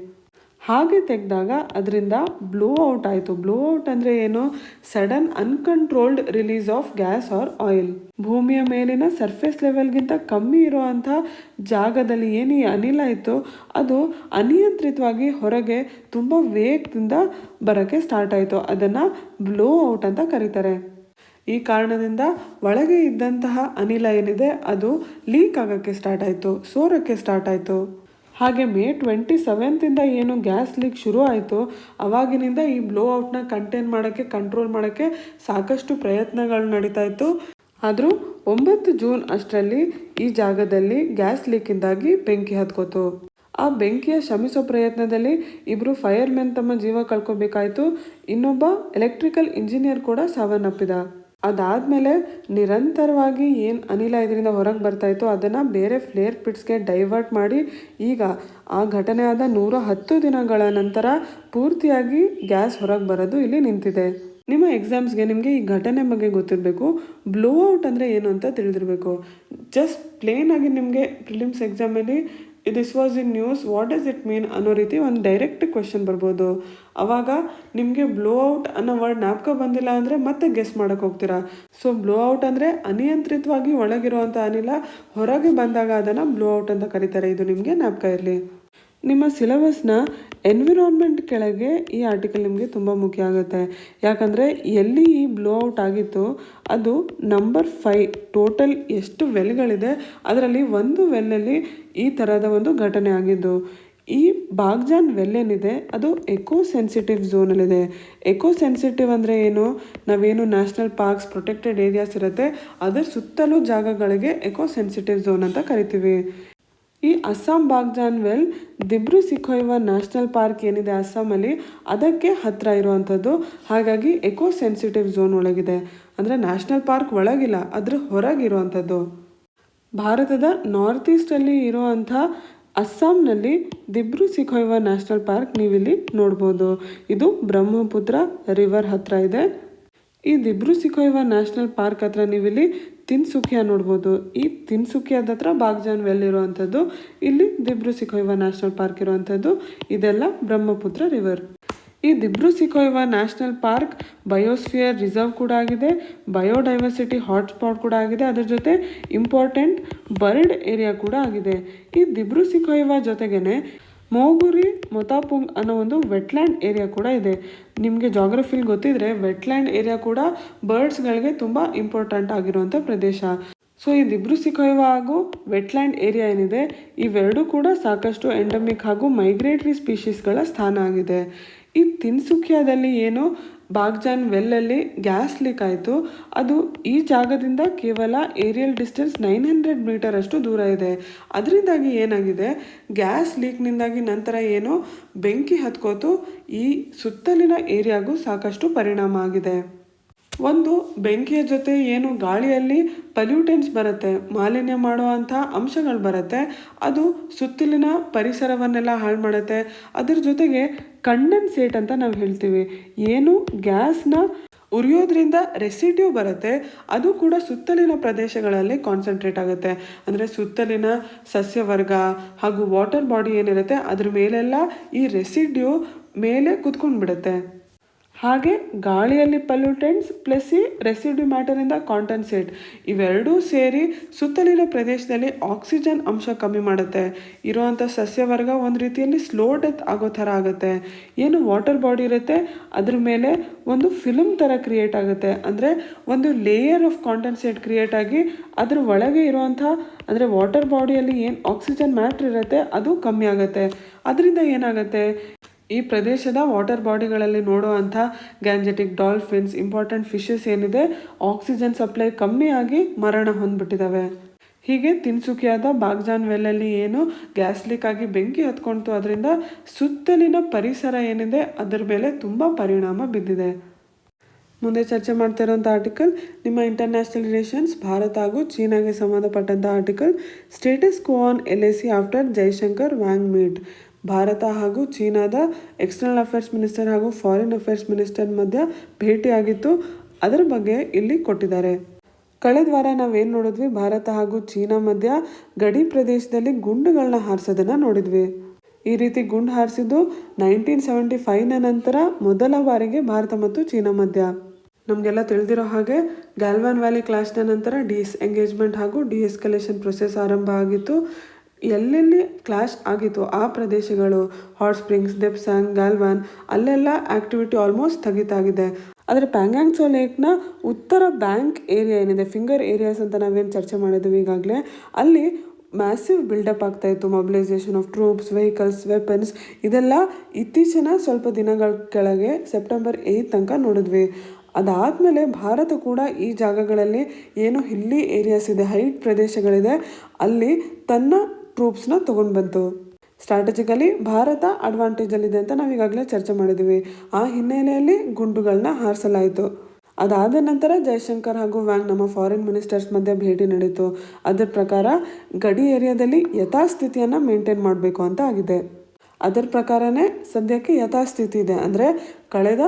ಹಾಗೆ ತೆಗೆದಾಗ ಅದರಿಂದ ಬ್ಲೋ ಔಟ್ ಆಯಿತು. ಬ್ಲೋ ಔಟ್ ಅಂದರೆ ಏನು, sudden uncontrolled release of gas or oil. ಭೂಮಿಯ ಮೇಲಿನ ಸರ್ಫೇಸ್ ಲೆವೆಲ್ಗಿಂತ ಕಮ್ಮಿ ಇರುವಂಥ ಜಾಗದಲ್ಲಿ ಏನು ಈ ಅನಿಲ ಇತ್ತು ಅದು ಅನಿಯಂತ್ರಿತವಾಗಿ ಹೊರಗೆ ತುಂಬ ವೇಗದಿಂದ ಬರೋಕ್ಕೆ ಸ್ಟಾರ್ಟ್ ಆಯಿತು. ಅದನ್ನು ಬ್ಲೋ ಔಟ್ ಅಂತ ಕರೀತಾರೆ. ಈ ಕಾರಣದಿಂದ ಒಳಗೆ ಇದ್ದಂತಹ ಅನಿಲ ಏನಿದೆ ಅದು ಲೀಕ್ ಆಗೋಕ್ಕೆ ಸ್ಟಾರ್ಟ್ ಆಯಿತು, ಸೋರೋಕ್ಕೆ ಸ್ಟಾರ್ಟ್ ಆಯಿತು. ಹಾಗೆ May 27 ಏನು ಗ್ಯಾಸ್ ಲೀಕ್ ಶುರು ಆಯಿತು ಅವಾಗಿನಿಂದ ಈ ಬ್ಲೋ ಔಟ್ನ ಕಂಟೈನ್ ಮಾಡೋಕ್ಕೆ, ಕಂಟ್ರೋಲ್ ಮಾಡೋಕ್ಕೆ ಸಾಕಷ್ಟು ಪ್ರಯತ್ನಗಳು ನಡೀತಾ ಇತ್ತು. ಆದರೂ 9 ಜೂನ್ ಅಷ್ಟರಲ್ಲಿ ಈ ಜಾಗದಲ್ಲಿ ಗ್ಯಾಸ್ ಲೀಕಿಂದಾಗಿ ಬೆಂಕಿ ಹತ್ಕೋತು. ಆ ಬೆಂಕಿಯ ಶಮಿಸೋ ಪ್ರಯತ್ನದಲ್ಲಿ ಇಬ್ಬರು ಫೈರ್ಮೆನ್ ತಮ್ಮ ಜೀವ ಕಳ್ಕೊಬೇಕಾಯಿತು. ಇನ್ನೊಬ್ಬ ಎಲೆಕ್ಟ್ರಿಕಲ್ ಇಂಜಿನಿಯರ್ ಕೂಡ ಸಾವನ್ನಪ್ಪಿದ. ಅದಾದಮೇಲೆ ನಿರಂತರವಾಗಿ ಏನು ಅನಿಲ ಇದರಿಂದ ಹೊರಗೆ ಬರ್ತಾಯಿತ್ತು ಅದನ್ನು ಬೇರೆ ಫ್ಲೇರ್ ಪಿಟ್ಸ್ಗೆ ಡೈವರ್ಟ್ ಮಾಡಿ ಈಗ ಆ ಘಟನೆ ಆದ 110 ದಿನಗಳ ನಂತರ ಪೂರ್ತಿಯಾಗಿ ಗ್ಯಾಸ್ ಹೊರಗೆ ಬರೋದು ಇಲ್ಲಿ ನಿಂತಿದೆ. ನಿಮ್ಮ ಎಕ್ಸಾಮ್ಸ್ಗೆ ನಿಮಗೆ ಈ ಘಟನೆ ಬಗ್ಗೆ ಗೊತ್ತಿರಬೇಕು, ಬ್ಲೋ ಔಟ್ ಅಂದರೆ ಏನು ಅಂತ ತಿಳಿದಿರಬೇಕು. ಜಸ್ಟ್ ಪ್ಲೇನಾಗಿ ನಿಮಗೆ ಪ್ರಿಲಿಮ್ಸ್ ಎಕ್ಸಾಮಲ್ಲಿ this was in news, what does it mean ಅನ್ನೋ ರೀತಿ ಒಂದು ಡೈರೆಕ್ಟ್ ಕ್ವೆಶನ್ ಬರ್ಬೋದು. ಆವಾಗ ನಿಮಗೆ ಬ್ಲೋ ಔಟ್ ಅನ್ನೋ ವರ್ಡ್ ಜ್ಞಾಪಕ ಬಂದಿಲ್ಲ ಅಂದರೆ ಮತ್ತೆ ಗೆಸ್ ಮಾಡೋಕ್ಕೆ ಹೋಗ್ತೀರಾ. ಸೊ ಬ್ಲೋ ಔಟ್ ಅಂದರೆ ಅನಿಯಂತ್ರಿತವಾಗಿ ಒಳಗಿರುವಂಥ ಅನಿಲ ಹೊರಗೆ ಬಂದಾಗ ಅದನ್ನು ಬ್ಲೋ ಔಟ್ ಅಂತ ಕರೀತಾರೆ. ಇದು ನಿಮಗೆ ಜ್ಞಾಪಕ ಇರಲಿ. ನಿಮ್ಮ ಸಿಲೆಬಸ್ನ ಎನ್ವಿರಾನ್ಮೆಂಟ್ ಕೆಳಗೆ ಈ ಆರ್ಟಿಕಲ್ ನಿಮಗೆ ತುಂಬ ಮುಖ್ಯ ಆಗುತ್ತೆ. ಯಾಕಂದರೆ ಎಲ್ಲಿ ಈ ಬ್ಲೋ ಔಟ್ ಆಗಿತ್ತು ಅದು ನಂಬರ್ 5 ಟೋಟಲ್ ಎಷ್ಟು ವೆಲ್ಗಳಿದೆ ಅದರಲ್ಲಿ ಒಂದು ವೆಲ್ಲಲ್ಲಿ ಈ ಥರದ ಒಂದು ಘಟನೆ ಆಗಿದ್ದು. ಈ ಬಾಗ್ಜಾನ್ ವೆಲ್ ಏನಿದೆ ಅದು ಎಕೋ ಸೆನ್ಸಿಟಿವ್ ಝೋನಲ್ಲಿದೆ. ಎಕೋ ಸೆನ್ಸಿಟಿವ್ ಅಂದರೆ ಏನು, ನಾವೇನು ನ್ಯಾಷನಲ್ ಪಾರ್ಕ್ಸ್, ಪ್ರೊಟೆಕ್ಟೆಡ್ ಏರಿಯಾಸ್ ಇರುತ್ತೆ ಅದರ ಸುತ್ತಲೂ ಜಾಗಗಳಿಗೆ ಎಕೋ ಸೆನ್ಸಿಟಿವ್ ಝೋನ್ ಅಂತ ಕರಿತೀವಿ. ಈ ಅಸ್ಸಾಂ ಬಾಗ್ಜಾನ್ವೆಲ್ ದಿಬ್ರು ಸಿಖೋಯ್ವಾ ನ್ಯಾಷನಲ್ ಪಾರ್ಕ್ ಏನಿದೆ ಅಸ್ಸಾಮಲ್ಲಿ ಅದಕ್ಕೆ ಹತ್ತಿರ ಇರುವಂಥದ್ದು. ಹಾಗಾಗಿ ಎಕೋ ಸೆನ್ಸಿಟಿವ್ ಝೋನ್ ಒಳಗಿದೆ, ಅಂದರೆ ನ್ಯಾಷನಲ್ ಪಾರ್ಕ್ ಒಳಗಿಲ್ಲ, ಅದ್ರ ಹೊರಗಿರುವಂಥದ್ದು. ಭಾರತದ ನಾರ್ತ್ ಈಸ್ಟಲ್ಲಿ ಇರುವಂಥ ಅಸ್ಸಾಂನಲ್ಲಿ ದಿಬ್ರು ಸಿಖೋಯ್ವಾ ನ್ಯಾಷನಲ್ ಪಾರ್ಕ್ ನೀವಿಲ್ಲಿ ನೋಡ್ಬೋದು. ಇದು ಬ್ರಹ್ಮಪುತ್ರ ರಿವರ್ ಹತ್ರ ಇದೆ. ಈ ದಿಬ್ರು ಸಿಖೋಯ್ವಾ ನ್ಯಾಷನಲ್ ಪಾರ್ಕ್ ಹತ್ರ ನೀವಿಲ್ಲಿ ತಿನ್ಸುಕಿಯಾ ನೋಡ್ಬೋದು. ಈ ತಿನ್ಸುಕಿಯಾದ ಹತ್ರ ಬಾಗ್ಜಾನ್ವೆಲ್ ಇರುವಂಥದ್ದು, ಇಲ್ಲಿ ದಿಬ್ರು ಸಿಖೋಯ್ವಾ ನ್ಯಾಷನಲ್ ಪಾರ್ಕ್ ಇರುವಂಥದ್ದು. ಇದೆಲ್ಲ ಬ್ರಹ್ಮಪುತ್ರ ರಿವರ್. ಈ ದಿಬ್ರು ಸಿಖೋಯ್ವಾ ನ್ಯಾಷನಲ್ ಪಾರ್ಕ್ ಬಯೋಸ್ಫಿಯರ್ ರಿಸರ್ವ್ ಕೂಡ ಆಗಿದೆ, ಬಯೋಡೈವರ್ಸಿಟಿ ಹಾಟ್ಸ್ಪಾಟ್ ಕೂಡ ಆಗಿದೆ, ಅದ್ರ ಜೊತೆ ಇಂಪಾರ್ಟೆಂಟ್ ಬರ್ಡ್ ಏರಿಯಾ ಕೂಡ ಆಗಿದೆ. ಈ ದಿಬ್ರು ಸಿಖೋಯ್ವಾ ಜೊತೆಗೇನೆ ಮೋಗುರಿ ಮೊತಾಪುಂಗ್ ಅನ್ನೋ ಒಂದು ವೆಟ್ಲ್ಯಾಂಡ್ ಏರಿಯಾ ಕೂಡ ಇದೆ. ನಿಮಗೆ ಜಾಗ್ರಫಿಲಿ ಗೊತ್ತಿದ್ರೆ ವೆಟ್ಲ್ಯಾಂಡ್ ಏರಿಯಾ ಕೂಡ ಬರ್ಡ್ಸ್ಗಳಿಗೆ ತುಂಬ ಇಂಪಾರ್ಟೆಂಟ್ ಆಗಿರುವಂಥ ಪ್ರದೇಶ. ಸೊ ಈ ದಿಬ್ರು ಸಿಖೋಯ್ವಾ ಹಾಗೂ ವೆಟ್ಲ್ಯಾಂಡ್ ಏರಿಯಾ ಏನಿದೆ ಇವೆರಡೂ ಕೂಡ ಸಾಕಷ್ಟು ಎಂಡಮಿಕ್ ಹಾಗೂ ಮೈಗ್ರೇಟರಿ ಸ್ಪೀಷೀಸ್ಗಳ ಸ್ಥಾನ ಆಗಿದೆ. ಈ ತಿನ್ಸುಕಿಯಾದಲ್ಲಿ ಏನು ಬಾಗ್ಜಾನ್ವೆಲ್ಲಲ್ಲಿ ಗ್ಯಾಸ್ ಲೀಕ್ ಆಯಿತು, ಅದು ಈ ಜಾಗದಿಂದ ಕೇವಲ ಏರಿಯಲ್ ಡಿಸ್ಟೆನ್ಸ್ 900 ಮೀಟರ್ ಅಷ್ಟು ದೂರ ಇದೆ. ಅದರಿಂದಾಗಿ ಏನಾಗಿದೆ, ಗ್ಯಾಸ್ ಲೀಕ್ನಿಂದಾಗಿ ನಂತರ ಏನು ಬೆಂಕಿ ಹತ್ಕೋತು, ಈ ಸುತ್ತಲಿನ ಏರಿಯಾಗೂ ಸಾಕಷ್ಟು ಪರಿಣಾಮ ಆಗಿದೆ. ಒಂದು ಬೆಂಕಿಯ ಜೊತೆ ಏನು ಗಾಳಿಯಲ್ಲಿ ಪಲ್ಯೂಟೆಂಟ್ಸ್ ಬರುತ್ತೆ, ಮಾಲಿನ್ಯ ಮಾಡುವಂಥ ಅಂಶಗಳು ಬರುತ್ತೆ, ಅದು ಸುತ್ತಲಿನ ಪರಿಸರವನ್ನೆಲ್ಲ ಹಾಳು ಮಾಡುತ್ತೆ. ಅದ್ರ ಜೊತೆಗೆ ಕಂಡೆನ್ಸೇಟ್ ಅಂತ ನಾವು ಹೇಳ್ತೀವಿ, ಏನು ಗ್ಯಾಸ್ನ ಉರಿಯೋದ್ರಿಂದ ರೆಸಿಡ್ಯೂ ಬರುತ್ತೆ, ಅದು ಕೂಡ ಸುತ್ತಲಿನ ಪ್ರದೇಶಗಳಲ್ಲಿ ಕಾನ್ಸಂಟ್ರೇಟ್ ಆಗುತ್ತೆ. ಅಂದರೆ ಸುತ್ತಲಿನ ಸಸ್ಯವರ್ಗ ಹಾಗೂ ವಾಟರ್ ಬಾಡಿ ಏನಿರುತ್ತೆ ಅದ್ರ ಮೇಲೆಲ್ಲ ಈ ರೆಸಿಡ್ಯೂ ಮೇಲೆ ಕುತ್ಕೊಂಡು ಬಿಡುತ್ತೆ. ಹಾಗೆ ಗಾಳಿಯಲ್ಲಿ ಪಲ್ಯೂಟೆಂಟ್ಸ್ ಪ್ಲಸ್ ಈ ರೆಸಿಡ್ಯೂ ಮ್ಯಾಟರಿಂದ ಕಾಂಟನ್ಸೇಟ್ ಇವೆರಡೂ ಸೇರಿ ಸುತ್ತಲಿನ ಪ್ರದೇಶದಲ್ಲಿ ಆಕ್ಸಿಜನ್ ಅಂಶ ಕಮ್ಮಿ ಮಾಡುತ್ತೆ. ಇರುವಂಥ ಸಸ್ಯವರ್ಗ ಒಂದು ರೀತಿಯಲ್ಲಿ ಸ್ಲೋ ಡೆತ್ ಆಗೋ ಥರ ಆಗುತ್ತೆ. ಏನು ವಾಟರ್ ಬಾಡಿ ಇರುತ್ತೆ ಅದ್ರ ಮೇಲೆ ಒಂದು ಫಿಲ್ಮ್ ಥರ ಕ್ರಿಯೇಟ್ ಆಗುತ್ತೆ, ಅಂದರೆ ಒಂದು ಲೇಯರ್ ಆಫ್ ಕಾಂಟನ್ಸೇಟ್ ಕ್ರಿಯೇಟ್ ಆಗಿ ಅದ್ರ ಒಳಗೆ ಇರುವಂಥ ಅಂದರೆ ವಾಟರ್ ಬಾಡಿಯಲ್ಲಿ ಏನು ಆಕ್ಸಿಜನ್ ಮ್ಯಾಟ್ರ್ ಇರುತ್ತೆ ಅದು ಕಮ್ಮಿ ಆಗುತ್ತೆ. ಅದರಿಂದ ಏನಾಗುತ್ತೆ, ಈ ಪ್ರದೇಶದ ವಾಟರ್ ಬಾಡಿಗಳಲ್ಲಿ ನೋಡುವಂಥ ಗ್ಯಾಂಜೆಟಿಕ್ ಡಾಲ್ಫಿನ್ಸ್, ಇಂಪಾರ್ಟೆಂಟ್ ಫಿಶಸ್ ಏನಿದೆ ಆಕ್ಸಿಜನ್ ಸಪ್ಲೈ ಕಮ್ಮಿ ಆಗಿ ಮರಣ ಹೊಂದ್ಬಿಟ್ಟಿದ್ದಾವೆ. ಹೀಗೆ ತಿನ್ಸುಕಿಯಾದ ಬಾಗ್ಜಾನ್ವೆಲ್ಲಲ್ಲಿ ಏನು ಗ್ಯಾಸ್ ಲೀಕ್ ಆಗಿ ಬೆಂಕಿ ಹತ್ಕೊಳ್ತು, ಅದರಿಂದ ಸುತ್ತಲಿನ ಪರಿಸರ ಏನಿದೆ ಅದರ ಮೇಲೆ ತುಂಬ ಪರಿಣಾಮ ಬಿದ್ದಿದೆ. ಮುಂದೆ ಚರ್ಚೆ ಮಾಡ್ತಾ ಇರೋಂಥ ಆರ್ಟಿಕಲ್ ನಿಮ್ಮ ಇಂಟರ್ನ್ಯಾಷನಲ್ ರಿಲೇಷನ್ಸ್ ಭಾರತ ಹಾಗೂ ಚೀನಾಗೆ ಸಂಬಂಧಪಟ್ಟಂಥ article. Status quo on LAC after Jaishankar Wang meet. Bharat ಹಾಗೂ ಚೀನಾದ ಎಕ್ಸ್ಟರ್ನಲ್ ಅಫೇರ್ಸ್ ಮಿನಿಸ್ಟರ್ ಹಾಗೂ ಫಾರಿನ್ ಅಫೇರ್ಸ್ ಮಿನಿಸ್ಟರ್ ಮಧ್ಯ ಭೇಟಿಯಾಗಿತ್ತು, ಅದರ ಬಗ್ಗೆ ಇಲ್ಲಿ ಕೊಟ್ಟಿದ್ದಾರೆ. ಕಳೆದ ವಾರ ನಾವೇನು ನೋಡಿದ್ವಿ, ಭಾರತ ಹಾಗೂ ಚೀನಾ ಮಧ್ಯ ಗಡಿ ಪ್ರದೇಶದಲ್ಲಿ ಗುಂಡುಗಳನ್ನ ಹಾರಿಸೋದನ್ನು ನೋಡಿದ್ವಿ. ಈ ರೀತಿ ಗುಂಡು ಹಾರಿಸಿದ್ದು 1975ನ ನಂತರ ಮೊದಲ ಬಾರಿಗೆ ಭಾರತ ಮತ್ತು ಚೀನಾ ಮಧ್ಯ. ನಮಗೆಲ್ಲ ತಿಳಿದಿರೋ ಹಾಗೆ ಗ್ಯಾಲ್ವಾನ್ ವ್ಯಾಲಿ ಕ್ಲಾಶ್ನ ನಂತರ ಡಿಸ್ಎಂಗೇಜ್ಮೆಂಟ್ ಹಾಗೂ ಡಿಎಸ್ಕಲೇಷನ್ ಪ್ರೊಸೆಸ್ ಆರಂಭ ಆಗಿತ್ತು. ಎಲ್ಲೆಲ್ಲಿ ಕ್ಲಾಶ್ ಆಗಿತ್ತು ಆ ಪ್ರದೇಶಗಳು ಹಾಟ್ ಸ್ಪ್ರಿಂಗ್ಸ್, ದೆಪ್ಸಾಂಗ್, ಗ್ಯಾಲ್ವಾನ್ ಅಲ್ಲೆಲ್ಲ ಆ್ಯಕ್ಟಿವಿಟಿ ಆಲ್ಮೋಸ್ಟ್ ಸ್ಥಗಿತಾಗಿದೆ. ಆದರೆ ಪ್ಯಾಂಗ್ಯಾಂಗ್ ತ್ಸೋ ಲೇಕ್ನ ಉತ್ತರ ಬ್ಯಾಂಕ್ ಏರಿಯಾ ಏನಿದೆ, ಫಿಂಗರ್ ಏರಿಯಾಸ್ ಅಂತ ನಾವೇನು ಚರ್ಚೆ ಮಾಡಿದ್ವಿ ಈಗಾಗಲೇ, ಅಲ್ಲಿ ಮ್ಯಾಸಿವ್ ಬಿಲ್ಡಪ್ ಆಗ್ತಾಯಿತ್ತು. Mobilisation of troops, vehicles, weapons ಇದೆಲ್ಲ ಇತ್ತೀಚಿನ ಸ್ವಲ್ಪ ದಿನಗಳ ಕೆಳಗೆ ಸೆಪ್ಟೆಂಬರ್ 8 ತನಕ ನೋಡಿದ್ವಿ. ಅದಾದಮೇಲೆ ಭಾರತ ಕೂಡ ಈ ಜಾಗಗಳಲ್ಲಿ ಏನು ಹಿಲ್ಲಿ ಏರಿಯಾಸ್ ಇದೆ, ಹೈಟ್ ಪ್ರದೇಶಗಳಿದೆ, ಅಲ್ಲಿ ತನ್ನ ಟ್ರೂಪ್ಸ್ನ ತೊಗೊಂಡು ಬಂತು. ಸ್ಟ್ರಾಟಜಿಕಲಿ ಭಾರತ ಅಡ್ವಾಂಟೇಜಲ್ಲಿದೆ ಅಂತ ನಾವು ಈಗಾಗಲೇ ಚರ್ಚೆ ಮಾಡಿದ್ವಿ. ಆ ಹಿನ್ನೆಲೆಯಲ್ಲಿ ಗುಂಡುಗಳನ್ನ ಹಾರಿಸಲಾಯಿತು. ಅದಾದ ನಂತರ ಜೈಶಂಕರ್ ಹಾಗೂ ವ್ಯಾಂಗ್ ನಮ್ಮ ಫಾರಿನ್ ಮಿನಿಸ್ಟರ್ಸ್ ಮಧ್ಯೆ ಭೇಟಿ ನಡೀತು. ಅದರ ಪ್ರಕಾರ ಗಡಿ ಏರಿಯಾದಲ್ಲಿ ಯಥಾಸ್ಥಿತಿಯನ್ನು ಮೇಂಟೈನ್ ಮಾಡಬೇಕು ಅಂತ ಆಗಿದೆ. ಅದರ ಪ್ರಕಾರನೇ ಸದ್ಯಕ್ಕೆ ಯಥಾಸ್ಥಿತಿ ಇದೆ, ಅಂದರೆ ಕಳೆದ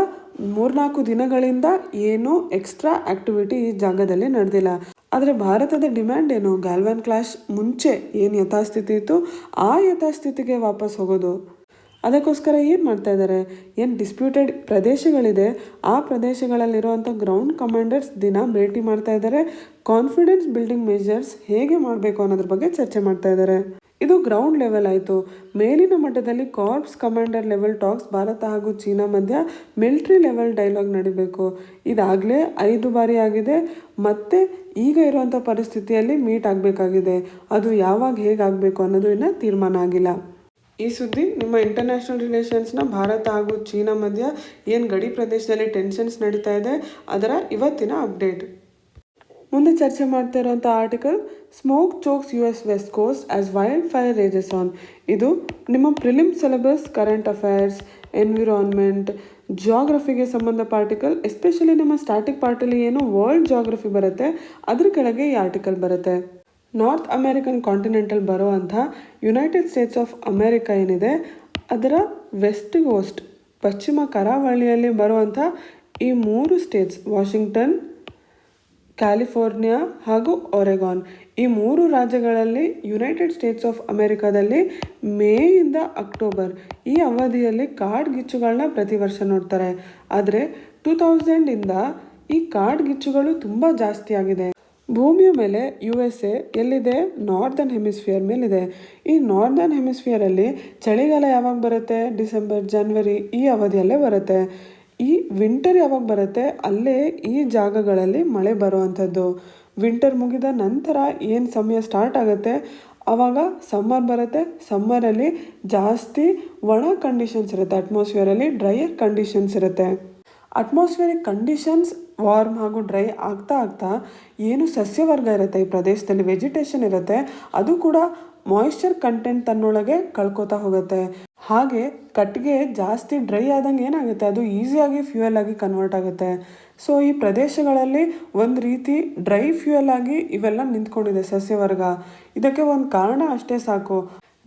3-4 ದಿನಗಳಿಂದ ಏನೂ ಎಕ್ಸ್ಟ್ರಾ ಆ್ಯಕ್ಟಿವಿಟಿ ಈ ಜಾಗದಲ್ಲಿ ನಡೆದಿಲ್ಲ. ಆದರೆ ಭಾರತದ ಡಿಮ್ಯಾಂಡ್ ಏನು, ಗ್ಯಾಲ್ವಾನ್ ಕ್ಲಾಶ್ ಮುಂಚೆ ಏನು ಯಥಾಸ್ಥಿತಿ ಇತ್ತು ಆ ಯಥಾಸ್ಥಿತಿಗೆ ವಾಪಸ್ ಹೋಗೋದು. ಅದಕ್ಕೋಸ್ಕರ ಏನು ಮಾಡ್ತಾ ಇದ್ದಾರೆ, ಏನು ಡಿಸ್ಪ್ಯೂಟೆಡ್ ಪ್ರದೇಶಗಳಿದೆ ಆ ಪ್ರದೇಶಗಳಲ್ಲಿರುವಂಥ ಗ್ರೌಂಡ್ ಕಮಾಂಡರ್ಸ್ ದಿನ ಭೇಟಿ ಮಾಡ್ತಾ ಇದ್ದಾರೆ. ಕಾನ್ಫಿಡೆನ್ಸ್ ಬಿಲ್ಡಿಂಗ್ ಮೆಜರ್ಸ್ ಹೇಗೆ ಮಾಡಬೇಕು ಅನ್ನೋದ್ರ ಬಗ್ಗೆ ಚರ್ಚೆ ಮಾಡ್ತಾ ಇದ್ದಾರೆ. ಇದು ಗ್ರೌಂಡ್ ಲೆವೆಲ್ ಆಯಿತು. ಮೇಲಿನ ಮಟ್ಟದಲ್ಲಿ corps commander level talks Bharat ಹಾಗೂ ಚೀನಾ ಮಧ್ಯ ಮಿಲಿಟ್ರಿ ಲೆವೆಲ್ ಡೈಲಾಗ್ ನಡೀಬೇಕು. ಇದಾಗಲೇ 5 ಬಾರಿ ಆಗಿದೆ, ಮತ್ತೆ ಈಗ ಇರುವಂಥ ಪರಿಸ್ಥಿತಿಯಲ್ಲಿ ಮೀಟ್ ಆಗಬೇಕಾಗಿದೆ. ಅದು ಯಾವಾಗ ಹೇಗಾಗಬೇಕು ಅನ್ನೋದು ಇನ್ನೂ ತೀರ್ಮಾನ ಆಗಿಲ್ಲ. ಈ ಸುದ್ದಿ ನಿಮ್ಮ ಇಂಟರ್ನ್ಯಾಷನಲ್ ರಿಲೇಷನ್ಸ್ನ ಭಾರತ ಹಾಗೂ ಚೀನಾ ಮಧ್ಯ ಏನು ಗಡಿ ಪ್ರದೇಶದಲ್ಲಿ ಟೆನ್ಷನ್ಸ್ ನಡೀತಾ ಇದೆ ಅದರ ಇವತ್ತಿನ ಅಪ್ಡೇಟ್. ಮುಂದೆ ಚರ್ಚೆ ಮಾಡ್ತಾ ಇರುವಂಥ article smoke chokes US west coast as wild fire rages on. ಇದು ನಿಮ್ಮ prelim syllabus current affairs, environment, ಜಿಯೋಗ್ರಫಿಗೆ ಸಂಬಂಧ ಆರ್ಟಿಕಲ್. ಎಸ್ಪೆಷಲಿ ನಿಮ್ಮ ಸ್ಟಾಟಿಕ್ ಪಾರ್ಟಲ್ಲಿ ಏನು ವರ್ಲ್ಡ್ ಜಿಯೋಗ್ರಫಿ ಬರುತ್ತೆ ಅದ್ರ ಕೆಳಗೆ ಈ ಆರ್ಟಿಕಲ್ ಬರುತ್ತೆ. ನಾರ್ತ್ ಅಮೇರಿಕನ್ ಕಾಂಟಿನೆಂಟಲ್ ಬರುವಂಥ ಯುನೈಟೆಡ್ ಸ್ಟೇಟ್ಸ್ ಆಫ್ ಅಮೇರಿಕಾ ಏನಿದೆ ಅದರ ವೆಸ್ಟ್ ಕೋಸ್ಟ್ ಪಶ್ಚಿಮ ಕರಾವಳಿಯಲ್ಲಿ ಬರುವಂಥ ಈ 3 ಸ್ಟೇಟ್ಸ್ ವಾಷಿಂಗ್ಟನ್, ಕ್ಯಾಲಿಫೋರ್ನಿಯಾ ಹಾಗೂ ಒರೆಗಾನ್, ಈ 3 ರಾಜ್ಯಗಳಲ್ಲಿ ಯುನೈಟೆಡ್ ಸ್ಟೇಟ್ಸ್ ಆಫ್ ಅಮೇರಿಕಾದಲ್ಲಿ ಮೇಯಿಂದ ಅಕ್ಟೋಬರ್ ಈ ಅವಧಿಯಲ್ಲಿ ಕಾಡ್ಗಿಚ್ಚುಗಳನ್ನ ಪ್ರತಿ ವರ್ಷ ನೋಡ್ತಾರೆ. ಆದರೆ 2000ಇಂದ ಈ ಕಾಡ್ಗಿಚ್ಚುಗಳು ತುಂಬ ಜಾಸ್ತಿ ಆಗಿದೆ. ಭೂಮಿಯ ಮೇಲೆ USA ಎಲ್ಲಿದೆ? ನಾರ್ದರ್ನ್ ಹೆಮಿಸ್ಫಿಯರ್ ಮೇಲಿದೆ. ಈ ನಾರ್ದರ್ನ್ ಹೆಮಿಸ್ಫಿಯರಲ್ಲಿ ಚಳಿಗಾಲ ಯಾವಾಗ ಬರುತ್ತೆ? ಡಿಸೆಂಬರ್, ಜನವರಿ ಈ ಅವಧಿಯಲ್ಲೇ ಬರುತ್ತೆ. ಈ ವಿಂಟರ್ ಯಾವಾಗ ಬರುತ್ತೆ? ಅಲ್ಲೇ ಈ ಜಾಗಗಳಲ್ಲಿ ಮಳೆ ಬರುವಂಥದ್ದು. ವಿಂಟರ್ ಮುಗಿದ ನಂತರ ಏನು ಸಮಯ ಸ್ಟಾರ್ಟ್ ಆಗುತ್ತೆ ಆವಾಗ ಸಮ್ಮರ್ ಬರುತ್ತೆ. ಸಮ್ಮರಲ್ಲಿ ಜಾಸ್ತಿ ಒಣ ಕಂಡೀಷನ್ಸ್ ಇರುತ್ತೆ, ಅಟ್ಮಾಸ್ಫಿಯರಲ್ಲಿ ಡ್ರೈಯರ್ ಕಂಡೀಷನ್ಸ್ ಇರುತ್ತೆ. ಅಟ್ಮಾಸ್ಫಿಯರಿಕ್ ಕಂಡೀಷನ್ಸ್ ವಾರ್ಮ್ ಹಾಗೂ ಡ್ರೈ ಆಗ್ತಾ ಆಗ್ತಾ ಏನು ಸಸ್ಯವರ್ಗ ಇರುತ್ತೆ ಈ ಪ್ರದೇಶದಲ್ಲಿ, ವೆಜಿಟೇಷನ್ ಇರುತ್ತೆ, ಅದು ಕೂಡ ಮಾಯಿಶ್ಚರ್ ಕಂಟೆಂಟ್ ತನ್ನೊಳಗೆ ಕಳ್ಕೊತಾ ಹೋಗುತ್ತೆ. ಹಾಗೆ ಕಟ್ಟಿಗೆ ಜಾಸ್ತಿ ಡ್ರೈ ಆದಂಗೆ ಏನಾಗುತ್ತೆ ಅದು ಈಸಿಯಾಗಿ ಫ್ಯೂಯಲ್ ಆಗಿ ಕನ್ವರ್ಟ್ ಆಗುತ್ತೆ. ಸೊ ಈ ಪ್ರದೇಶಗಳಲ್ಲಿ ಒಂದು ರೀತಿ ಡ್ರೈ ಫ್ಯೂಯಲ್ ಆಗಿ ಇವೆಲ್ಲ ನಿಂತ್ಕೊಂಡಿದೆ ಸಸ್ಯವರ್ಗ. ಇದಕ್ಕೆ ಒಂದು ಕಾರಣ ಅಷ್ಟೇ ಸಾಕು,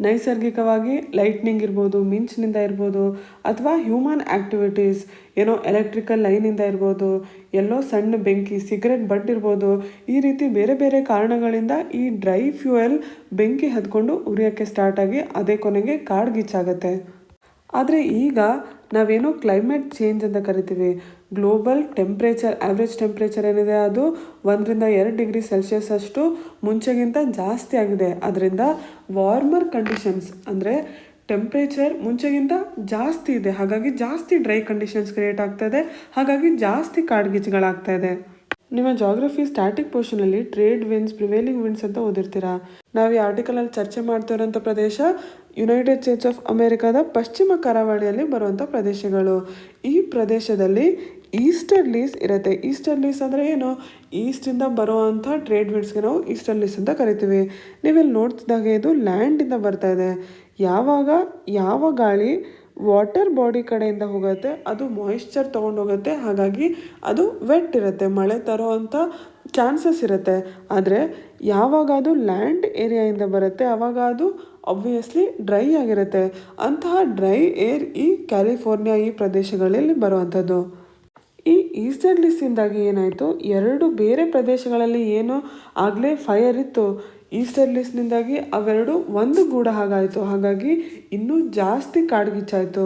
ನೈಸರ್ಗಿಕವಾಗಿ ಲೈಟ್ನಿಂಗ್ ಇರ್ಬೋದು, ಮಿಂಚಿನಿಂದ ಇರ್ಬೋದು, ಅಥವಾ ಹ್ಯೂಮನ್ ಆ್ಯಕ್ಟಿವಿಟೀಸ್ ಏನೋ ಎಲೆಕ್ಟ್ರಿಕಲ್ ಲೈನಿಂದ ಇರ್ಬೋದು, ಎಲ್ಲೋ ಸಣ್ಣ ಬೆಂಕಿ ಸಿಗರೆಟ್ ಬಟ್ ಇರ್ಬೋದು. ಈ ರೀತಿ ಬೇರೆ ಬೇರೆ ಕಾರಣಗಳಿಂದ ಈ ಡ್ರೈ ಫ್ಯೂಯಲ್ ಬೆಂಕಿ ಹತ್ಕೊಂಡು ಉರಿಯೋಕ್ಕೆ ಸ್ಟಾರ್ಟ್ ಆಗಿ ಅದೇ ಕೊನೆಗೆ ಕಾಡ್ಗಿಚ್ಚಾಗತ್ತೆ. ಆದರೆ ಈಗ ನಾವೇನೋ ಕ್ಲೈಮೇಟ್ ಚೇಂಜ್ ಅಂತ ಕರಿತೀವಿ. ಗ್ಲೋಬಲ್ ಟೆಂಪ್ರೇಚರ್, ಆ್ಯಾವ್ರೇಜ್ ಟೆಂಪ್ರೇಚರ್ ಏನಿದೆ ಅದು 1 to 2 ಡಿಗ್ರಿ ಸೆಲ್ಸಿಯಸ್ ಅಷ್ಟು ಮುಂಚೆಗಿಂತ ಜಾಸ್ತಿ ಆಗಿದೆ. ಅದರಿಂದ ವಾರ್ಮರ್ ಕಂಡೀಷನ್ಸ್ ಅಂದರೆ ಟೆಂಪ್ರೇಚರ್ ಮುಂಚೆಗಿಂತ ಜಾಸ್ತಿ ಇದೆ, ಹಾಗಾಗಿ ಜಾಸ್ತಿ ಡ್ರೈ ಕಂಡೀಷನ್ಸ್ ಕ್ರಿಯೇಟ್ ಆಗ್ತಾಯಿದೆ, ಹಾಗಾಗಿ ಜಾಸ್ತಿ ಕಾಡ್ಗಿಚ್ಚುಗಳಾಗ್ತಾ ಇದೆ. ನಿಮ್ಮ ಜಾಗ್ರಫಿ ಸ್ಟ್ಯಾಟಿಕ್ ಪೋರ್ಷನಲ್ಲಿ ಟ್ರೇಡ್ ವಿಂಡ್ಸ್, ಪ್ರಿವೇಲಿಂಗ್ ವಿಂಡ್ಸ್ ಅಂತ ಓದಿರ್ತೀರಾ. ನಾವು ಈ ಆರ್ಟಿಕಲಲ್ಲಿ ಚರ್ಚೆ ಮಾಡ್ತಾ ಇರೋಂಥ ಪ್ರದೇಶ ಯುನೈಟೆಡ್ ಸ್ಟೇಟ್ಸ್ ಆಫ್ ಅಮೇರಿಕಾದ ಪಶ್ಚಿಮ ಕರಾವಳಿಯಲ್ಲಿ ಬರುವಂಥ ಪ್ರದೇಶಗಳು. ಈ ಪ್ರದೇಶದಲ್ಲಿ ಈಸ್ಟರ್ಲೀಸ್ ಇರುತ್ತೆ. ಈಸ್ಟರ್ಲೀಸ್ ಅಂದರೆ ಏನು? ಈಸ್ಟಿಂದ ಬರುವಂಥ ಟ್ರೇಡ್ ವಿಂಡ್ಸ್ಗೆ ನಾವು ಈಸ್ಟರ್ಲೀಸ್ ಅಂತ ಕರಿತೀವಿ. ನೀವಿಲ್ಲಿ ನೋಡ್ತಿದ್ದಾಗೆ ಇದು ಲ್ಯಾಂಡಿಂದ ಬರ್ತಾ ಇದೆ. ಯಾವಾಗ ಯಾವ ಗಾಳಿ ವಾಟರ್ ಬಾಡಿ ಕಡೆಯಿಂದ ಹೋಗುತ್ತೆ ಅದು ಮಾಯಿಶ್ಚರ್ ತೊಗೊಂಡು ಹೋಗುತ್ತೆ, ಹಾಗಾಗಿ ಅದು ವೆಟ್ ಇರುತ್ತೆ, ಮಳೆ ತರೋವಂಥ ಚಾನ್ಸಸ್ ಇರುತ್ತೆ. ಆದರೆ ಯಾವಾಗ ಅದು ಲ್ಯಾಂಡ್ ಏರಿಯಾಯಿಂದ ಬರುತ್ತೆ ಆವಾಗ ಅದು ಆಬ್ವಿಯಸ್ಲಿ ಡ್ರೈ ಆಗಿರುತ್ತೆ. ಅಂತಹ ಡ್ರೈ ಏರ್ ಈ ಕ್ಯಾಲಿಫೋರ್ನಿಯಾ ಈ ಪ್ರದೇಶಗಳಲ್ಲಿ ಬರುವಂಥದ್ದು. ಈ ಈಸ್ಟರ್ಲೀಸಿಂದಾಗಿ ಏನಾಯಿತು, 2 ಬೇರೆ ಪ್ರದೇಶಗಳಲ್ಲಿ ಏನು ಆಗಲೇ ಫೈರ್ ಇತ್ತು, ಈಸ್ಟರ್ಲೀಸ್ನಿಂದಾಗಿ ಅವೆರಡು ಒಂದು ಗೂಡ ಹಾಗಾಯಿತು. ಹಾಗಾಗಿ ಇನ್ನೂ ಜಾಸ್ತಿ ಕಾಡ್ಗಿಚ್ಚಾಯಿತು.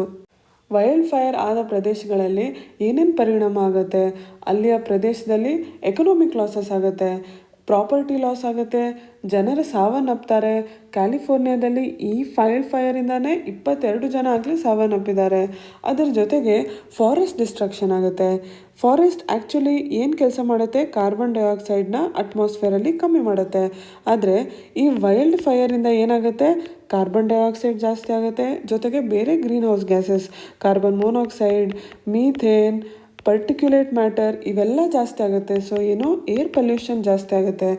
ವೈಲ್ಡ್ ಫೈರ್ ಆದ ಪ್ರದೇಶಗಳಲ್ಲಿ ಏನೇನು ಪರಿಣಾಮ ಆಗುತ್ತೆ? ಅಲ್ಲಿಯ ಪ್ರದೇಶದಲ್ಲಿ ಎಕನಾಮಿಕ್ ಲಾಸಸ್ ಆಗುತ್ತೆ, ಪ್ರಾಪರ್ಟಿ ಲಾಸ್ ಆಗುತ್ತೆ, ಜನರು ಸಾವನ್ನಪ್ತಾರೆ. ಕ್ಯಾಲಿಫೋರ್ನಿಯಾದಲ್ಲಿ ಈ ಫೈರಿಂದಾನೇ 22 ಜನ ಆಗಲಿ ಸಾವನ್ನಪ್ಪಿದ್ದಾರೆ. ಅದರ ಜೊತೆಗೆ ಫಾರೆಸ್ಟ್ ಡಿಸ್ಟ್ರಕ್ಷನ್ ಆಗುತ್ತೆ. ಫಾರೆಸ್ಟ್ ಆ್ಯಕ್ಚುಲಿ ಏನು ಕೆಲಸ ಮಾಡುತ್ತೆ? ಕಾರ್ಬನ್ ಡೈಆಕ್ಸೈಡ್ನ ಅಟ್ಮಾಸ್ಫಿಯರಲ್ಲಿ ಕಮ್ಮಿ ಮಾಡುತ್ತೆ. ಆದರೆ ಈ ವೈಲ್ಡ್ ಫೈರಿಂದ ಏನಾಗುತ್ತೆ? ಕಾರ್ಬನ್ ಡೈಆಕ್ಸೈಡ್ ಜಾಸ್ತಿ ಆಗುತ್ತೆ, ಜೊತೆಗೆ ಬೇರೆ green house gases, carbon monoxide, methane, particulate matter ಇವೆಲ್ಲ ಜಾಸ್ತಿ ಆಗುತ್ತೆ. ಸೊ ಏನು ಏರ್ ಪೊಲ್ಯೂಷನ್ ಜಾಸ್ತಿ ಆಗುತ್ತೆ.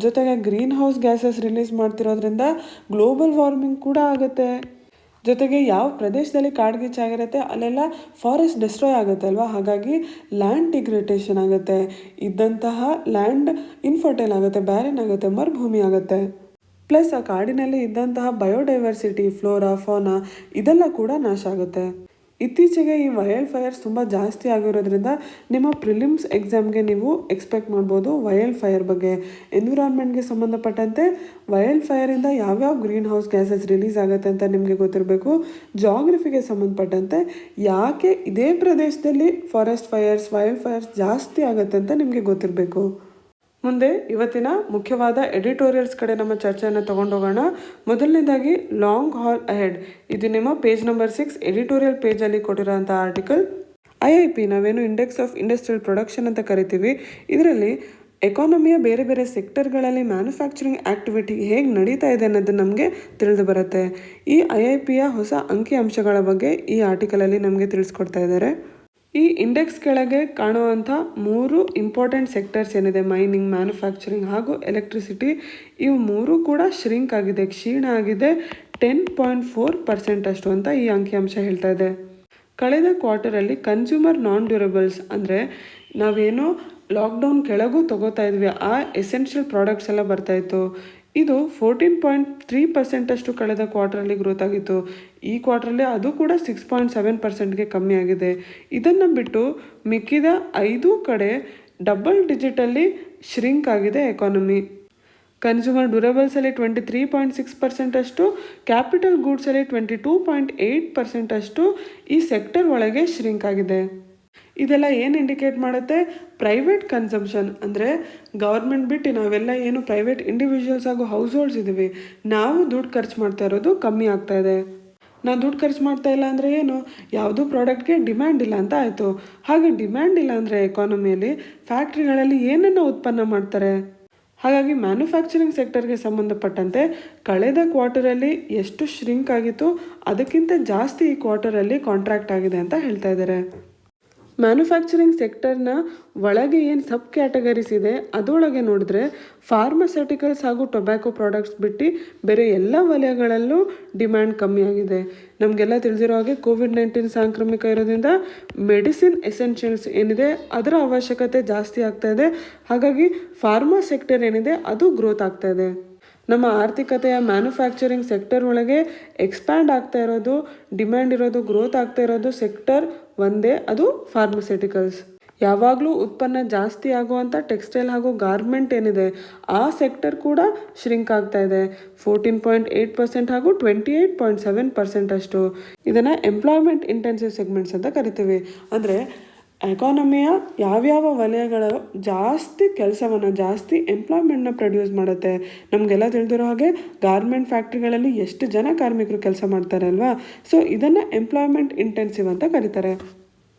ಜೊತೆಗೆ ಗ್ರೀನ್ ಹೌಸ್ ಗ್ಯಾಸಸ್ ರಿಲೀಸ್ ಮಾಡ್ತಿರೋದ್ರಿಂದ ಗ್ಲೋಬಲ್ ವಾರ್ಮಿಂಗ್ ಕೂಡ ಆಗುತ್ತೆ. ಜೊತೆಗೆ ಯಾವ ಪ್ರದೇಶದಲ್ಲಿ ಕಾಡ್ಗಿಚ್ಚಾಗಿರುತ್ತೆ ಅಲ್ಲೆಲ್ಲ ಫಾರೆಸ್ಟ್ ಡಿಸ್ಟ್ರಾಯ್ ಆಗುತ್ತೆ ಅಲ್ವಾ, ಹಾಗಾಗಿ ಲ್ಯಾಂಡ್ ಡಿಗ್ರೇಡೇಷನ್ ಆಗುತ್ತೆ. ಇದ್ದಂತಹ ಲ್ಯಾಂಡ್ ಇನ್ಫರ್ಟೈಲ್ ಆಗುತ್ತೆ, ಬ್ಯಾರನ್ ಆಗುತ್ತೆ, ಮರುಭೂಮಿ ಆಗುತ್ತೆ. ಪ್ಲಸ್ ಆ ಕಾಡಿನಲ್ಲಿ ಇದ್ದಂತಹ ಬಯೋಡೈವರ್ಸಿಟಿ, ಫ್ಲೋರಾ, ಫೋನಾ ಇದೆಲ್ಲ ಕೂಡ ನಾಶ ಆಗುತ್ತೆ. ಇತ್ತೀಚೆಗೆ ಈ ವೈಲ್ಡ್ ಫೈರ್ಸ್ ತುಂಬ ಜಾಸ್ತಿ ಆಗಿರೋದ್ರಿಂದ ನಿಮ್ಮ ಪ್ರಿಲಿಮ್ಸ್ ಎಕ್ಸಾಮ್ಗೆ ನೀವು ಎಕ್ಸ್ಪೆಕ್ಟ್ ಮಾಡ್ಬೋದು ವೈಲ್ಡ್ ಫೈರ್ ಬಗ್ಗೆ. ಎನ್ವಿರಾನ್ಮೆಂಟ್ಗೆ ಸಂಬಂಧಪಟ್ಟಂತೆ ವೈಲ್ಡ್ ಫೈರಿಂದ ಯಾವ್ಯಾವ ಗ್ರೀನ್ ಹೌಸ್ ಗ್ಯಾಸಸ್ ರಿಲೀಸ್ ಆಗುತ್ತೆ ಅಂತ ನಿಮಗೆ ಗೊತ್ತಿರಬೇಕು. ಜಾಗ್ರಫಿಗೆ ಸಂಬಂಧಪಟ್ಟಂತೆ ಯಾಕೆ ಇದೇ ಪ್ರದೇಶದಲ್ಲಿ ಫಾರೆಸ್ಟ್ ಫೈರ್ಸ್, ವೈಲ್ಡ್ ಫೈರ್ಸ್ ಜಾಸ್ತಿ ಆಗುತ್ತೆ ಅಂತ ನಿಮಗೆ ಗೊತ್ತಿರಬೇಕು. ಮುಂದೆ ಇವತ್ತಿನ ಮುಖ್ಯವಾದ ಎಡಿಟೋರಿಯಲ್ಸ್ ಕಡೆ ನಮ್ಮ ಚರ್ಚೆಯನ್ನು ತೊಗೊಂಡೋಗೋಣ. ಮೊದಲನೇದಾಗಿ ಲಾಂಗ್ ಹಾಲ್ ಅಹೆಡ್, ಇದು ನಿಮ್ಮ ಪೇಜ್ ನಂಬರ್ 6 ಎಡಿಟೋರಿಯಲ್ ಪೇಜಲ್ಲಿ ಕೊಟ್ಟಿರೋಂಥ ಆರ್ಟಿಕಲ್. IIP ನಾವೇನು ಇಂಡೆಕ್ಸ್ ಆಫ್ ಇಂಡಸ್ಟ್ರಿಯಲ್ ಪ್ರೊಡಕ್ಷನ್ ಅಂತ ಕರಿತೀವಿ, ಇದರಲ್ಲಿ ಎಕಾನಮಿಯ ಬೇರೆ ಬೇರೆ ಸೆಕ್ಟರ್ಗಳಲ್ಲಿ ಮ್ಯಾನುಫ್ಯಾಕ್ಚರಿಂಗ್ ಆ್ಯಕ್ಟಿವಿಟಿ ಹೇಗೆ ನಡೀತಾ ಇದೆ ಅನ್ನೋದು ನಮಗೆ ತಿಳಿದು ಬರುತ್ತೆ. ಈ IIPಯ ಹೊಸ ಅಂಕಿ ಅಂಶಗಳ ಬಗ್ಗೆ ಈ ಆರ್ಟಿಕಲಲ್ಲಿ ನಮಗೆ ತಿಳಿಸ್ಕೊಡ್ತಾ ಇದ್ದಾರೆ. ಈ ಇಂಡೆಕ್ಸ್ ಕೆಳಗೆ ಕಾಣುವಂಥ 3 ಇಂಪಾರ್ಟೆಂಟ್ ಸೆಕ್ಟರ್ಸ್ ಏನಿದೆ, ಮೈನಿಂಗ್, ಮ್ಯಾನುಫ್ಯಾಕ್ಚರಿಂಗ್ ಹಾಗೂ ಎಲೆಕ್ಟ್ರಿಸಿಟಿ, ಇವು 3 ಕೂಡ ಶ್ರಿಂಕ್ ಆಗಿದೆ, ಕ್ಷೀಣ ಆಗಿದೆ 10.4% ಅಷ್ಟು ಅಂತ ಈ ಅಂಕಿಅಂಶ ಹೇಳ್ತಾ ಇದೆ. ಕಳೆದ ಕ್ವಾರ್ಟರಲ್ಲಿ ಕನ್ಸ್ಯೂಮರ್ ನಾನ್ ಡ್ಯೂರಬಲ್ಸ್ ಅಂದರೆ ನಾವೇನೋ ಲಾಕ್ಡೌನ್ ಕೆಳಗೂ ತಗೋತಾ ಇದ್ವಿ ಆ ಎಸೆನ್ಷಿಯಲ್ ಪ್ರಾಡಕ್ಟ್ಸ್ ಎಲ್ಲ ಬರ್ತಾಯಿತ್ತು, ಇದು 14.3% ಅಷ್ಟು ಕಳೆದ ಕ್ವಾರ್ಟರಲ್ಲಿ ಗ್ರೋತ್ ಆಗಿತ್ತು. ಈ ಕ್ವಾರ್ಟ್ರಲ್ಲಿ ಅದು ಕೂಡ 6.7%ಗೆ ಕಮ್ಮಿ ಆಗಿದೆ. ಇದನ್ನು ಬಿಟ್ಟು ಮಿಕ್ಕಿದ 5 ಕಡೆ ಡಬಲ್ ಡಿಜಿಟಲ್ಲಿ ಶ್ರಿಂಕ್ ಆಗಿದೆ ಎಕಾನಮಿ. ಕನ್ಸ್ಯೂಮರ್ ಡ್ಯೂರಬಲ್ಸಲ್ಲಿ 23.6% ಅಷ್ಟು, ಕ್ಯಾಪಿಟಲ್ ಗೂಡ್ಸಲ್ಲಿ 22.8% ಅಷ್ಟು ಈ ಸೆಕ್ಟರ್ ಒಳಗೆ ಶ್ರಿಂಕ್ ಆಗಿದೆ. ಇದೆಲ್ಲ ಏನು ಇಂಡಿಕೇಟ್ ಮಾಡುತ್ತೆ? ಪ್ರೈವೇಟ್ ಕನ್ಸಂಪ್ಷನ್ ಅಂದರೆ ಗೌರ್ಮೆಂಟ್ ಬಿಟ್ಟು ನಾವೆಲ್ಲ ಏನು ಪ್ರೈವೇಟ್ ಇಂಡಿವಿಜುವಲ್ಸ್ ಹಾಗೂ ಹೌಸ್ ಹೋಲ್ಡ್ಸ್ ಇದ್ದೀವಿ, ನಾವು ದುಡ್ಡು ಖರ್ಚು ಮಾಡ್ತಾ ಇರೋದು ಕಮ್ಮಿ ಆಗ್ತಾ ಇದೆ. ನಾವು ದುಡ್ಡು ಖರ್ಚು ಮಾಡ್ತಾ ಇಲ್ಲ ಅಂದರೆ ಏನು? ಯಾವುದೂ ಪ್ರಾಡಕ್ಟ್ಗೆ ಡಿಮ್ಯಾಂಡ್ ಇಲ್ಲ ಅಂತ ಆಯಿತು. ಹಾಗೆ ಡಿಮ್ಯಾಂಡ್ ಇಲ್ಲ ಅಂದರೆ ಎಕಾನಮಿಯಲ್ಲಿ ಫ್ಯಾಕ್ಟ್ರಿಗಳಲ್ಲಿ ಏನನ್ನು ಉತ್ಪನ್ನ ಮಾಡ್ತಾರೆ? ಹಾಗಾಗಿ ಮ್ಯಾನುಫ್ಯಾಕ್ಚರಿಂಗ್ ಸೆಕ್ಟರ್ಗೆ ಸಂಬಂಧಪಟ್ಟಂತೆ ಕಳೆದ ಕ್ವಾರ್ಟರಲ್ಲಿ ಎಷ್ಟು ಶ್ರಿಂಕ್ ಆಗಿತ್ತು ಅದಕ್ಕಿಂತ ಜಾಸ್ತಿ ಈ ಕ್ವಾರ್ಟರಲ್ಲಿ ಕಾಂಟ್ರಾಕ್ಟ್ ಆಗಿದೆ ಅಂತ ಹೇಳ್ತಾ ಇದ್ದಾರೆ. ಮ್ಯಾನುಫ್ಯಾಕ್ಚರಿಂಗ್ ಸೆಕ್ಟರ್ನ ಒಳಗೆ ಏನು ಸಬ್ ಕ್ಯಾಟಗರೀಸ್ ಇದೆ ಅದರೊಳಗೆ ನೋಡಿದ್ರೆ ಫಾರ್ಮಸ್ಯೂಟಿಕಲ್ಸ್ ಹಾಗೂ ಟೊಬ್ಯಾಕೊ ಪ್ರಾಡಕ್ಟ್ಸ್ ಬಿಟ್ಟು ಬೇರೆ ಎಲ್ಲ ವಲಯಗಳಲ್ಲೂ ಡಿಮ್ಯಾಂಡ್ ಕಮ್ಮಿ ಆಗಿದೆ. ನಮಗೆಲ್ಲ ತಿಳಿದಿರೋ ಹಾಗೆ ಕೋವಿಡ್-19 ಸಾಂಕ್ರಾಮಿಕ ಇರೋದ್ರಿಂದ ಮೆಡಿಸಿನ್ ಎಸೆನ್ಷಿಯಲ್ಸ್ ಏನಿದೆ ಅದರ ಅವಶ್ಯಕತೆ ಜಾಸ್ತಿ ಆಗ್ತಾ ಇದೆ. ಹಾಗಾಗಿ ಫಾರ್ಮಾ ಸೆಕ್ಟರ್ ಏನಿದೆ ಅದು ಗ್ರೋತ್ ಆಗ್ತಾ ಇದೆ. ನಮ್ಮ ಆರ್ಥಿಕತೆಯ ಮ್ಯಾನುಫ್ಯಾಕ್ಚರಿಂಗ್ ಸೆಕ್ಟರ್ ಒಳಗೆ ಎಕ್ಸ್ಪ್ಯಾಂಡ್ ಆಗ್ತಾ ಇರೋದು, ಡಿಮ್ಯಾಂಡ್ ಇರೋದು, ಗ್ರೋತ್ ಆಗ್ತಾ ಇರೋದು ಸೆಕ್ಟರ್ ಒಂದೇ, ಅದು ಫಾರ್ಮಸ್ಯೂಟಿಕಲ್ಸ್. ಯಾವಾಗಲೂ ಉತ್ಪನ್ನ ಜಾಸ್ತಿ ಆಗುವಂಥ ಟೆಕ್ಸ್ಟೈಲ್ ಹಾಗೂ ಗಾರ್ಮೆಂಟ್ ಏನಿದೆ ಆ ಸೆಕ್ಟರ್ ಕೂಡ ಶ್ರಿಂಕ್ ಆಗ್ತಾ ಇದೆ, 14.8% ಹಾಗೂ 28.7% ಅಷ್ಟು. ಇದನ್ನು ಎಂಪ್ಲಾಯ್ಮೆಂಟ್ ಇಂಟೆನ್ಸಿವ್ ಸೆಗ್ಮೆಂಟ್ಸ್ ಅಂತ ಕರಿತೀವಿ. ಅಂದರೆ ಎಕಾನಮಿಯ ಯಾವ್ಯಾವ ವಲಯಗಳು ಜಾಸ್ತಿ ಎಂಪ್ಲಾಯ್ಮೆಂಟ್ನ ಪ್ರೊಡ್ಯೂಸ್ ಮಾಡುತ್ತೆ. ನಮಗೆಲ್ಲ ತಿಳಿದಿರೋ ಹಾಗೆ ಗಾರ್ಮೆಂಟ್ ಫ್ಯಾಕ್ಟ್ರಿಗಳಲ್ಲಿ ಎಷ್ಟು ಜನ ಕಾರ್ಮಿಕರು ಕೆಲಸ ಮಾಡ್ತಾರೆ ಅಲ್ವಾ, ಸೊ ಇದನ್ನು ಎಂಪ್ಲಾಯ್ಮೆಂಟ್ ಇಂಟೆನ್ಸಿವ್ ಅಂತ ಕರೀತಾರೆ.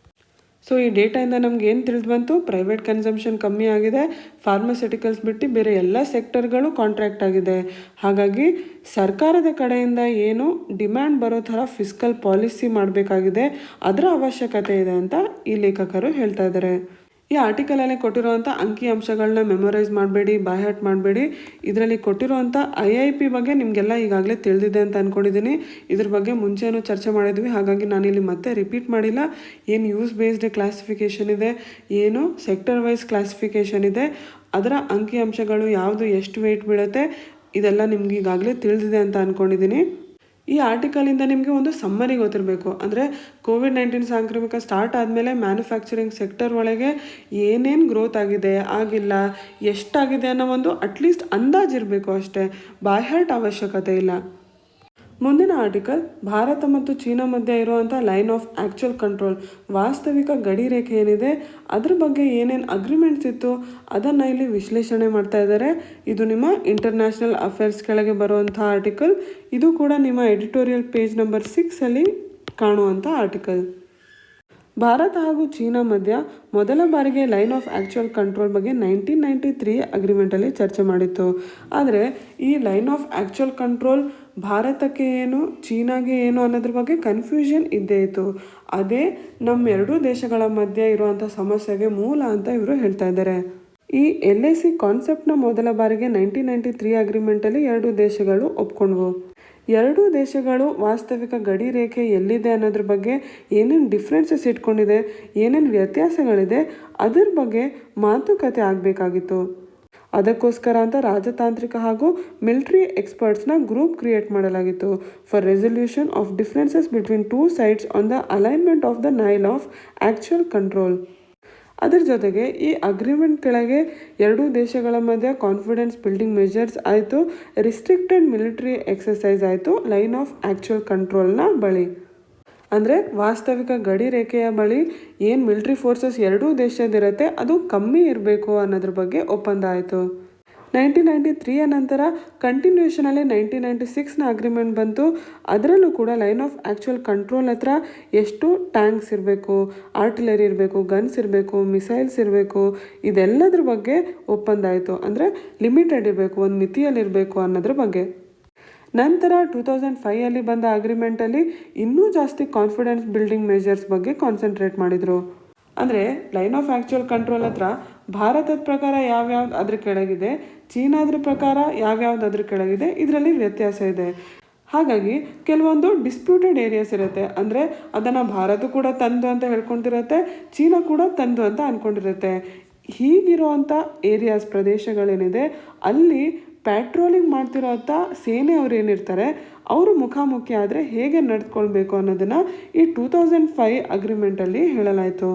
ಸೊ ಈ ಡೇಟಾಯಿಂದ ನಮ್ಗೆ ಏನು ತಿಳಿದು ಬಂತು? ಪ್ರೈವೇಟ್ ಕನ್ಸಂಪ್ಷನ್ ಕಮ್ಮಿ ಆಗಿದೆ, ಫಾರ್ಮಸ್ಯೂಟಿಕಲ್ಸ್ ಬಿಟ್ಟು ಬೇರೆ ಎಲ್ಲ ಸೆಕ್ಟರ್ಗಳು ಕಾಂಟ್ರಾಕ್ಟ್ ಆಗಿದೆ. ಹಾಗಾಗಿ ಸರ್ಕಾರದ ಕಡೆಯಿಂದ ಏನು ಡಿಮ್ಯಾಂಡ್ ಬರೋ ಥರ ಫಿಸ್ಕಲ್ ಪಾಲಿಸಿ ಮಾಡಬೇಕಾಗಿದೆ, ಅದರ ಅವಶ್ಯಕತೆ ಇದೆ ಅಂತ ಈ ಲೇಖಕರು ಹೇಳ್ತಾ ಇದ್ದಾರೆ. ಈ ಆರ್ಟಿಕಲಲ್ಲಿ ಕೊಟ್ಟಿರುವಂಥ ಅಂಕಿಅಂಶಗಳನ್ನ ಮೆಮೊರೈಸ್ ಮಾಡಬೇಡಿ, ಬಾಯ್ಹಾಟ್ ಮಾಡಬೇಡಿ. ಇದರಲ್ಲಿ ಕೊಟ್ಟಿರುವಂಥ IIP ಬಗ್ಗೆ ನಿಮಗೆಲ್ಲ ಈಗಾಗಲೇ ತಿಳಿದಿದೆ ಅಂತ ಅಂದ್ಕೊಂಡಿದ್ದೀನಿ. ಇದ್ರ ಬಗ್ಗೆ ಮುಂಚೆನೂ ಚರ್ಚೆ ಮಾಡಿದ್ವಿ, ಹಾಗಾಗಿ ನಾನಿಲ್ಲಿ ಮತ್ತೆ ರಿಪೀಟ್ ಮಾಡಿಲ್ಲ. ಏನು ಯೂಸ್ ಬೇಸ್ಡ್ ಕ್ಲಾಸಿಫಿಕೇಷನ್ ಇದೆ, ಏನು ಸೆಕ್ಟರ್ ವೈಸ್ ಕ್ಲಾಸಿಫಿಕೇಷನ್ ಇದೆ, ಅದರ ಅಂಕಿಅಂಶಗಳು ಯಾವುದು ಎಷ್ಟು ವೆಯ್ಟ್ ಬೀಳುತ್ತೆ, ಇದೆಲ್ಲ ನಿಮ್ಗೆ ಈಗಾಗಲೇ ತಿಳಿದಿದೆ ಅಂತ ಅಂದ್ಕೊಂಡಿದ್ದೀನಿ. ಈ ಆರ್ಟಿಕಲಿಂದ ನಿಮಗೆ ಒಂದು ಸಮ್ಮರಿ ಗೊತ್ತಿರಬೇಕು. ಅಂದರೆ ಕೋವಿಡ್-19 ಸಾಂಕ್ರಾಮಿಕ ಸ್ಟಾರ್ಟ್ ಆದಮೇಲೆ ಮ್ಯಾನುಫ್ಯಾಕ್ಚರಿಂಗ್ ಸೆಕ್ಟರ್ ಒಳಗೆ ಏನೇನು ಗ್ರೋತ್ ಆಗಿದೆ, ಆಗಿಲ್ಲ, ಎಷ್ಟಾಗಿದೆ ಅನ್ನೋ ಒಂದು ಅಟ್ಲೀಸ್ಟ್ ಅಂದಾಜಿರಬೇಕು ಅಷ್ಟೇ, ಬಾಯ್ಹಾರ್ಟ್ ಅವಶ್ಯಕತೆ ಇಲ್ಲ. ಮುಂದಿನ ಆರ್ಟಿಕಲ್ ಭಾರತ ಮತ್ತು ಚೀನಾ ಮಧ್ಯೆ ಇರುವಂಥ ಲೈನ್ ಆಫ್ ಆ್ಯಕ್ಚುಯಲ್ ಕಂಟ್ರೋಲ್, ವಾಸ್ತವಿಕ ಗಡಿ ರೇಖೆ ಏನಿದೆ ಅದ್ರ ಬಗ್ಗೆ ಏನೇನು ಅಗ್ರಿಮೆಂಟ್ಸ್ ಇತ್ತು ಅದನ್ನು ಇಲ್ಲಿ ವಿಶ್ಲೇಷಣೆ ಮಾಡ್ತಾ ಇದ್ದಾರೆ. ಇದು ನಿಮ್ಮ ಇಂಟರ್ನ್ಯಾಷನಲ್ ಅಫೇರ್ಸ್ ಕೆಳಗೆ ಬರುವಂಥ ಆರ್ಟಿಕಲ್. ಇದು ಕೂಡ ನಿಮ್ಮ ಎಡಿಟೋರಿಯಲ್ ಪೇಜ್ ನಂಬರ್ 6 ಕಾಣುವಂಥ ಆರ್ಟಿಕಲ್. ಭಾರತ ಹಾಗೂ ಚೀನಾ ಮಧ್ಯ ಮೊದಲ ಬಾರಿಗೆ ಲೈನ್ ಆಫ್ ಆ್ಯಕ್ಚುಯಲ್ ಕಂಟ್ರೋಲ್ ಬಗ್ಗೆ 1993 ಅಗ್ರಿಮೆಂಟಲ್ಲಿ ಚರ್ಚೆ ಮಾಡಿತ್ತು. ಆದರೆ ಈ ಲೈನ್ ಆಫ್ ಆ್ಯಕ್ಚುಯಲ್ ಕಂಟ್ರೋಲ್ ಭಾರತಕ್ಕೆ ಏನು, ಚೀನಾಗೆ ಏನು ಅನ್ನೋದ್ರ ಬಗ್ಗೆ ಕನ್ಫ್ಯೂಷನ್ ಇದ್ದೇ ಇತ್ತು. ಅದೇ ನಮ್ಮ ಎರಡೂ ದೇಶಗಳ ಮಧ್ಯೆ ಇರುವಂಥ ಸಮಸ್ಯೆಗೆ ಮೂಲ ಅಂತ ಇವರು ಹೇಳ್ತಾ ಇದ್ದಾರೆ. ಈ LAC ಕಾನ್ಸೆಪ್ಟ್ನ ಮೊದಲ ಬಾರಿಗೆ 1993 ಅಗ್ರಿಮೆಂಟಲ್ಲಿ ಎರಡೂ ದೇಶಗಳು ಒಪ್ಕೊಂಡ್ವು. ಎರಡೂ ದೇಶಗಳು ವಾಸ್ತವಿಕ ಗಡಿ ರೇಖೆ ಎಲ್ಲಿದೆ ಅನ್ನೋದ್ರ ಬಗ್ಗೆ ಏನೇನು ಡಿಫ್ರೆನ್ಸಸ್ ಇಟ್ಕೊಂಡಿದೆ, ಏನೇನು ವ್ಯತ್ಯಾಸಗಳಿದೆ ಅದ್ರ ಬಗ್ಗೆ ಮಾತುಕತೆ ಆಗಬೇಕಾಗಿತ್ತು. ಅದಕ್ಕೋಸ್ಕರ ಅಂತ ರಾಜತಾಂತ್ರಿಕ ಹಾಗೂ ಮಿಲಿಟರಿ ಎಕ್ಸ್ಪರ್ಟ್ಸ್ನ ಗ್ರೂಪ್ ಕ್ರಿಯೇಟ್ ಮಾಡಲಾಗಿತ್ತು for resolution of differences between 2 sides on the alignment of the line of actual control. ಅದರ ಜೊತೆಗೆ ಈ ಅಗ್ರಿಮೆಂಟ್ ಕೆಳಗೆ ಎರಡೂ ದೇಶಗಳ ಮಧ್ಯೆ ಕಾನ್ಫಿಡೆನ್ಸ್ ಬಿಲ್ಡಿಂಗ್ ಮೆಜರ್ಸ್ ಆಯಿತು, ರಿಸ್ಟ್ರಿಕ್ಟೆಡ್ ಮಿಲಿಟರಿ ಎಕ್ಸಸೈಸ್ ಆಯಿತು ಲೈನ್ ಆಫ್ ಆ್ಯಕ್ಚುಯಲ್ ಕಂಟ್ರೋಲ್ನ ಬಳಿ. ಅಂದರೆ ವಾಸ್ತವಿಕ ಗಡಿ ರೇಖೆಯ ಬಳಿ ಏನು ಮಿಲಿಟರಿ ಫೋರ್ಸಸ್ ಎರಡೂ ದೇಶದಿರುತ್ತೆ ಅದು ಕಮ್ಮಿ ಇರಬೇಕು ಅನ್ನೋದ್ರ ಬಗ್ಗೆ ಒಪ್ಪಂದ ಆಯಿತು. 1993 ನಂತರ ಕಂಟಿನ್ಯೂಷನಲ್ಲಿ 1996ನ ಅಗ್ರಿಮೆಂಟ್ ಬಂತು. ಅದರಲ್ಲೂ ಕೂಡ ಲೈನ್ ಆಫ್ ಆ್ಯಕ್ಚುಯಲ್ ಕಂಟ್ರೋಲ್ ಹತ್ರ ಎಷ್ಟು ಟ್ಯಾಂಕ್ಸ್ ಇರಬೇಕು, ಆರ್ಟಿಲರಿ ಇರಬೇಕು, ಗನ್ಸ್ ಇರಬೇಕು, ಮಿಸೈಲ್ಸ್ ಇರಬೇಕು, ಇದೆಲ್ಲದ್ರ ಬಗ್ಗೆ ಒಪ್ಪಂದ ಆಯಿತು. ಅಂದರೆ ಲಿಮಿಟೆಡ್ ಇರಬೇಕು, ಒಂದು ಮಿತಿಯಲ್ಲಿರಬೇಕು ಅನ್ನೋದ್ರ ಬಗ್ಗೆ. ನಂತರ 2005 ಬಂದ ಅಗ್ರಿಮೆಂಟಲ್ಲಿ ಇನ್ನೂ ಜಾಸ್ತಿ ಕಾನ್ಫಿಡೆನ್ಸ್ ಬಿಲ್ಡಿಂಗ್ ಮೆಜರ್ಸ್ ಬಗ್ಗೆ ಕಾನ್ಸಂಟ್ರೇಟ್ ಮಾಡಿದರು. ಅಂದರೆ ಲೈನ್ ಆಫ್ ಆ್ಯಕ್ಚುಯಲ್ ಕಂಟ್ರೋಲ್ ಹತ್ರ ಭಾರತದ ಪ್ರಕಾರ ಯಾವ್ಯಾವ್ದು ಅದ್ರ ಕೆಳಗಿದೆ, ಚೀನಾದ್ರ ಪ್ರಕಾರ ಯಾವ್ಯಾವ್ದು ಅದ್ರ ಕೆಳಗಿದೆ, ಇದರಲ್ಲಿ ವ್ಯತ್ಯಾಸ ಇದೆ. ಹಾಗಾಗಿ ಕೆಲವೊಂದು ಡಿಸ್ಪ್ಯೂಟೆಡ್ ಏರಿಯಾಸ್ ಇರುತ್ತೆ, ಅಂದರೆ ಅದನ್ನು ಭಾರತ ಕೂಡ ತಂದು ಅಂತ ಹೇಳ್ಕೊಂಡಿರುತ್ತೆ, ಚೀನಾ ಕೂಡ ತಂದು ಅಂತ ಅಂದ್ಕೊಂಡಿರುತ್ತೆ. ಹೀಗಿರುವಂಥ ಏರಿಯಾಸ್ ಪ್ರದೇಶಗಳೇನಿದೆ ಅಲ್ಲಿ ಪ್ಯಾಟ್ರೋಲಿಂಗ್ ಮಾಡ್ತಿರೋ ಅಂಥ ಸೇನೆಯವ್ರು ಏನಿರ್ತಾರೆ ಅವರು ಮುಖಾಮುಖಿ ಆದರೆ ಹೇಗೆ ನಡೆದುಕೊಳ್ಬೇಕು ಅನ್ನೋದನ್ನು ಈ 2005 ಅಗ್ರಿಮೆಂಟಲ್ಲಿ ಹೇಳಲಾಯಿತು.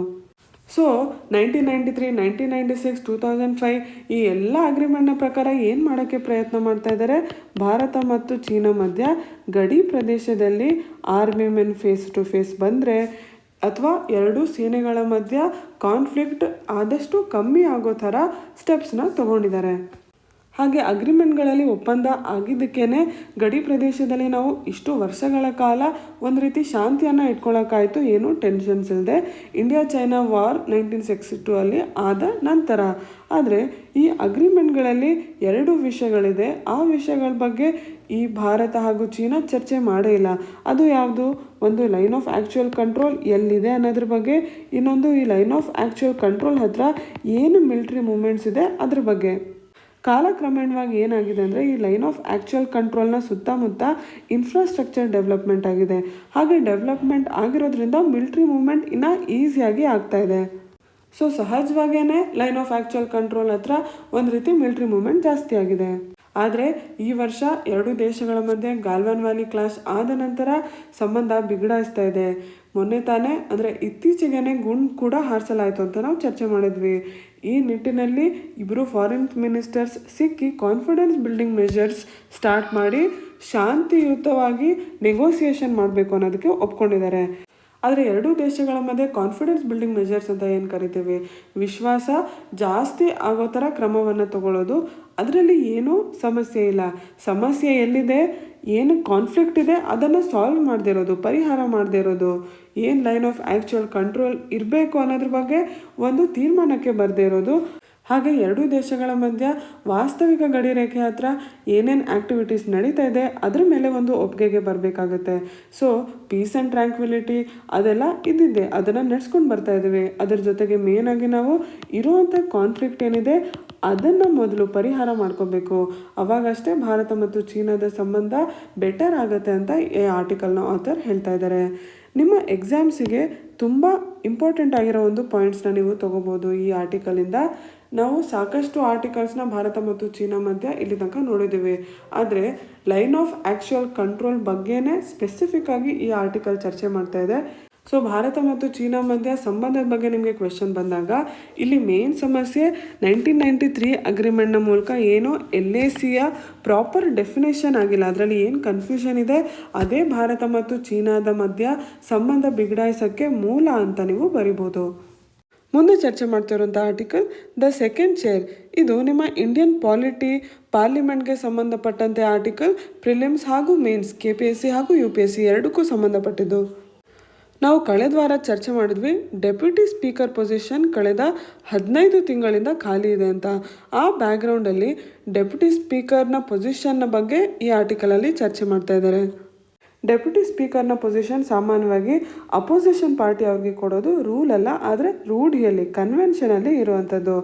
ಸೊ 1993, 1996, 2005 ಈ ಎಲ್ಲ ಅಗ್ರಿಮೆಂಟ್ನ ಪ್ರಕಾರ ಏನು ಮಾಡೋಕ್ಕೆ ಪ್ರಯತ್ನ ಮಾಡ್ತಾ ಇದ್ದಾರೆ, ಭಾರತ ಮತ್ತು ಚೀನಾ ಮಧ್ಯ ಗಡಿ ಪ್ರದೇಶದಲ್ಲಿ army men face to face ಬಂದರೆ ಅಥವಾ ಎರಡೂ ಸೇನೆಗಳ ಮಧ್ಯ ಕಾನ್ಫ್ಲಿಕ್ಟ್ ಆದಷ್ಟು ಕಮ್ಮಿ ಆಗೋ ಥರ ಸ್ಟೆಪ್ಸ್ನ ತಗೊಂಡಿದ್ದಾರೆ. ಹಾಗೆ ಅಗ್ರಿಮೆಂಟ್ಗಳಲ್ಲಿ ಒಪ್ಪಂದ ಆಗಿದ್ದಕ್ಕೇ ಗಡಿ ಪ್ರದೇಶದಲ್ಲಿ ನಾವು ಇಷ್ಟು ವರ್ಷಗಳ ಕಾಲ ಒಂದು ರೀತಿ ಶಾಂತಿಯನ್ನು ಇಟ್ಕೊಳ್ಳೋಕ್ಕಾಯಿತು, ಏನು ಟೆನ್ಷನ್ಸ್ ಇಲ್ಲದೆ. ಇಂಡಿಯಾ ಚೈನಾ ವಾರ್ 1962 ಅಲ್ಲಿ ಆದ ನಂತರ. ಆದರೆ ಈ ಅಗ್ರಿಮೆಂಟ್ಗಳಲ್ಲಿ 2 ವಿಷಯಗಳಿದೆ. ಆ ವಿಷಯಗಳ ಬಗ್ಗೆ ಈ ಭಾರತ ಹಾಗೂ ಚೀನಾ ಚರ್ಚೆ ಮಾಡೇ ಇಲ್ಲ. ಅದು ಯಾವುದು? ಒಂದು ಲೈನ್ ಆಫ್ ಆ್ಯಕ್ಚುಯಲ್ ಕಂಟ್ರೋಲ್ ಎಲ್ಲಿದೆ ಅನ್ನೋದ್ರ ಬಗ್ಗೆ, ಇನ್ನೊಂದು ಈ ಲೈನ್ ಆಫ್ ಆ್ಯಕ್ಚುಯಲ್ ಕಂಟ್ರೋಲ್ ಹತ್ರ ಏನು ಮಿಲಿಟ್ರಿ ಮೂವ್ಮೆಂಟ್ಸ್ ಇದೆ ಅದ್ರ ಬಗ್ಗೆ. ಕಾಲಕ್ರಮೇಣವಾಗಿ ಏನಾಗಿದೆ ಅಂದರೆ ಈ ಲೈನ್ ಆಫ್ ಆ್ಯಕ್ಚುಯಲ್ ಕಂಟ್ರೋಲ್ನ ಸುತ್ತಮುತ್ತ ಇನ್ಫ್ರಾಸ್ಟ್ರಕ್ಚರ್ ಡೆವಲಪ್ಮೆಂಟ್ ಆಗಿದೆ. ಹಾಗೆ ಡೆವಲಪ್ಮೆಂಟ್ ಆಗಿರೋದ್ರಿಂದ ಮಿಲಿಟ್ರಿ ಮೂವ್ಮೆಂಟ್ ಇನ್ನೂ ಈಸಿಯಾಗಿ ಆಗ್ತಾ ಇದೆ. ಸೊ ಸಹಜವಾಗೇ ಲೈನ್ ಆಫ್ ಆ್ಯಕ್ಚುಯಲ್ ಕಂಟ್ರೋಲ್ ಹತ್ರ ಒಂದು ರೀತಿ ಮಿಲಿಟ್ರಿ ಮೂವ್ಮೆಂಟ್ ಜಾಸ್ತಿ ಆಗಿದೆ. ಆದರೆ ಈ ವರ್ಷ ಎರಡೂ ದೇಶಗಳ ಮಧ್ಯೆ ಗಾಲ್ವಾನ್ ವ್ಯಾಲಿ ಕ್ಲಾಶ್ ಆದ ನಂತರ ಸಂಬಂಧ ಬಿಗಡಾಯಿಸ್ತಾ ಇದೆ. ಮೊನ್ನೆ ತಾನೇ ಅಂದರೆ ಇತ್ತೀಚೆಗೆ ಗುಂಡು ಕೂಡ ಹಾರಿಸಲಾಯಿತು ಅಂತ ನಾವು ಚರ್ಚೆ ಮಾಡಿದ್ವಿ. ಈ ನಿಟ್ಟಿನಲ್ಲಿ ಇಬ್ಬರು ಫಾರಿನ್ ಮಿನಿಸ್ಟರ್ಸ್ ಸಿಕ್ಕಿ ಕಾನ್ಫಿಡೆನ್ಸ್ ಬಿಲ್ಡಿಂಗ್ ಮೆಷರ್ಸ್ ಸ್ಟಾರ್ಟ್ ಮಾಡಿ ಶಾಂತಿಯುತವಾಗಿ ನೆಗೋಸಿಯೇಷನ್ ಮಾಡಬೇಕು ಅನ್ನೋದಕ್ಕೆ ಒಪ್ಕೊಂಡಿದ್ದಾರೆ. ಆದರೆ ಎರಡೂ ದೇಶಗಳ ಮಧ್ಯೆ ಕಾನ್ಫಿಡೆನ್ಸ್ ಬಿಲ್ಡಿಂಗ್ ಮೆಷರ್ಸ್ ಅಂತ ಏನು ಕರಿತೀವಿ, ವಿಶ್ವಾಸ ಜಾಸ್ತಿ ಆಗೋ ಥರ ಕ್ರಮವನ್ನು ತಗೊಳ್ಳೋದು. ಅದರಲ್ಲಿ ಏನೂ ಸಮಸ್ಯೆ ಇಲ್ಲ. ಸಮಸ್ಯೆ ಎಲ್ಲಿದೆ, ಏನು ಕಾನ್ಫ್ಲಿಕ್ಟ್ ಇದೆ ಅದನ್ನು ಸಾಲ್ವ್ ಮಾಡದೇ ಇರೋದು, ಪರಿಹಾರ ಮಾಡದೇ ಇರೋದು, ಏನು ಲೈನ್ ಆಫ್ ಆ್ಯಕ್ಚುಯಲ್ ಕಂಟ್ರೋಲ್ ಇರಬೇಕು ಅನ್ನೋದ್ರ ಬಗ್ಗೆ ಒಂದು ತೀರ್ಮಾನಕ್ಕೆ ಬರದೇ ಇರೋದು. ಹಾಗೆ ಎರಡೂ ದೇಶಗಳ ಮಧ್ಯ ವಾಸ್ತವಿಕ ಗಡಿ ರೇಖೆ ಹತ್ರ ಏನೇನು ಆ್ಯಕ್ಟಿವಿಟೀಸ್ ನಡೀತಾ ಇದೆ ಅದ್ರ ಮೇಲೆ ಒಂದು ಒಪ್ಪಿಗೆಗೆ ಬರಬೇಕಾಗುತ್ತೆ. ಸೊ ಪೀಸ್ ಆ್ಯಂಡ್ ಟ್ರ್ಯಾಂಕ್ವಿಲಿಟಿ ಅದೆಲ್ಲ ಇದ್ದಿದ್ದೆ, ಅದನ್ನು ನಡೆಸ್ಕೊಂಡು ಬರ್ತಾ ಇದ್ದೀವಿ. ಅದ್ರ ಜೊತೆಗೆ ಮೇನಾಗಿ ನಾವು ಇರುವಂಥ ಕಾನ್ಫ್ಲಿಕ್ಟ್ ಏನಿದೆ ಅದನ್ನು ಮೊದಲು ಪರಿಹಾರ ಮಾಡ್ಕೋಬೇಕು. ಅವಾಗಷ್ಟೇ ಭಾರತ ಮತ್ತು ಚೀನಾದ ಸಂಬಂಧ ಬೆಟರ್ ಆಗುತ್ತೆ ಅಂತ ಈ ಆರ್ಟಿಕಲ್ನ ಆಥರ್ ಹೇಳ್ತಾ ಇದ್ದಾರೆ. ನಿಮ್ಮ ಎಕ್ಸಾಮ್ಸಿಗೆ ತುಂಬ ಇಂಪಾರ್ಟೆಂಟ್ ಆಗಿರೋ ಒಂದು ಪಾಯಿಂಟ್ಸ್ನ ನೀವು ತೊಗೋಬೋದು ಈ ಆರ್ಟಿಕಲಿಂದ. ನಾವು ಸಾಕಷ್ಟು ಆರ್ಟಿಕಲ್ಸ್ನ ಭಾರತ ಮತ್ತು ಚೀನಾ ಮಧ್ಯ ಇಲ್ಲಿ ತನಕ ನೋಡಿದ್ದೀವಿ. ಆದರೆ ಲೈನ್ ಆಫ್ ಆ್ಯಕ್ಚುಯಲ್ ಕಂಟ್ರೋಲ್ ಬಗ್ಗೆನೇ ಸ್ಪೆಸಿಫಿಕ್ ಆಗಿ ಈ ಆರ್ಟಿಕಲ್ ಚರ್ಚೆ ಮಾಡ್ತಾ ಇದೆ. ಸೊ ಭಾರತ ಮತ್ತು ಚೀನಾ ಮಧ್ಯ ಸಂಬಂಧದ ಬಗ್ಗೆ ನಿಮಗೆ ಕ್ವೆಶನ್ ಬಂದಾಗ ಇಲ್ಲಿ ಮೇನ್ ಸಮಸ್ಯೆ 1993 ಅಗ್ರಿಮೆಂಟ್ನ ಮೂಲಕ ಏನು LACಯ ಪ್ರಾಪರ್ ಡೆಫಿನೇಷನ್ ಆಗಿಲ್ಲ. ಅದರಲ್ಲಿ ಏನು ಕನ್ಫ್ಯೂಷನ್ ಇದೆ ಅದೇ ಭಾರತ ಮತ್ತು ಚೀನಾದ ಮಧ್ಯ ಸಂಬಂಧ ಬಿಗಡಾಯಿಸೋಕ್ಕೆ ಮೂಲ ಅಂತ ನೀವು ಬರಿಬೋದು. ಮುಂದೆ ಚರ್ಚೆ ಮಾಡ್ತಿರೋಂಥ ಆರ್ಟಿಕಲ್ ದ ಸೆಕೆಂಡ್ ಚೇರ್. ಇದು ನಿಮ್ಮ ಇಂಡಿಯನ್ ಪಾರ್ಲಿಮೆಂಟ್ಗೆ ಸಂಬಂಧಪಟ್ಟಂತೆ ಆರ್ಟಿಕಲ್. ಪ್ರಿಲಿಮ್ಸ್ ಹಾಗೂ ಮೇನ್ಸ್ KPSC ಹಾಗೂ UPSC ಎರಡಕ್ಕೂ ಸಂಬಂಧಪಟ್ಟಿದ್ದು. ನಾವು ಕಳೆದ ವಾರ ಚರ್ಚೆ ಮಾಡಿದ್ವಿ ಡೆಪ್ಯೂಟಿ ಸ್ಪೀಕರ್ ಪೊಸಿಷನ್ ಕಳೆದ 15 ತಿಂಗಳಿಂದ ಖಾಲಿ ಇದೆ ಅಂತ. ಆ ಬ್ಯಾಕ್ಗ್ರೌಂಡಲ್ಲಿ ಡೆಪ್ಯೂಟಿ ಸ್ಪೀಕರ್ನ ಪೊಸಿಷನ್ನ ಬಗ್ಗೆ ಈ ಆರ್ಟಿಕಲಲ್ಲಿ ಚರ್ಚೆ ಮಾಡ್ತಾ ಇದ್ದಾರೆ. ಡೆಪ್ಯೂಟಿ ಸ್ಪೀಕರ್ನ ಪೊಸಿಷನ್ ಸಾಮಾನ್ಯವಾಗಿ ಅಪೋಸಿಷನ್ ಪಾರ್ಟಿ ಅವ್ರಿಗೆ ಕೊಡೋದು ರೂಲ್ ಅಲ್ಲ, ಆದರೆ ರೂಢಿಯಲ್ಲಿ ಕನ್ವೆನ್ಷನಲ್ಲಿ ಇರುವಂಥದ್ದು.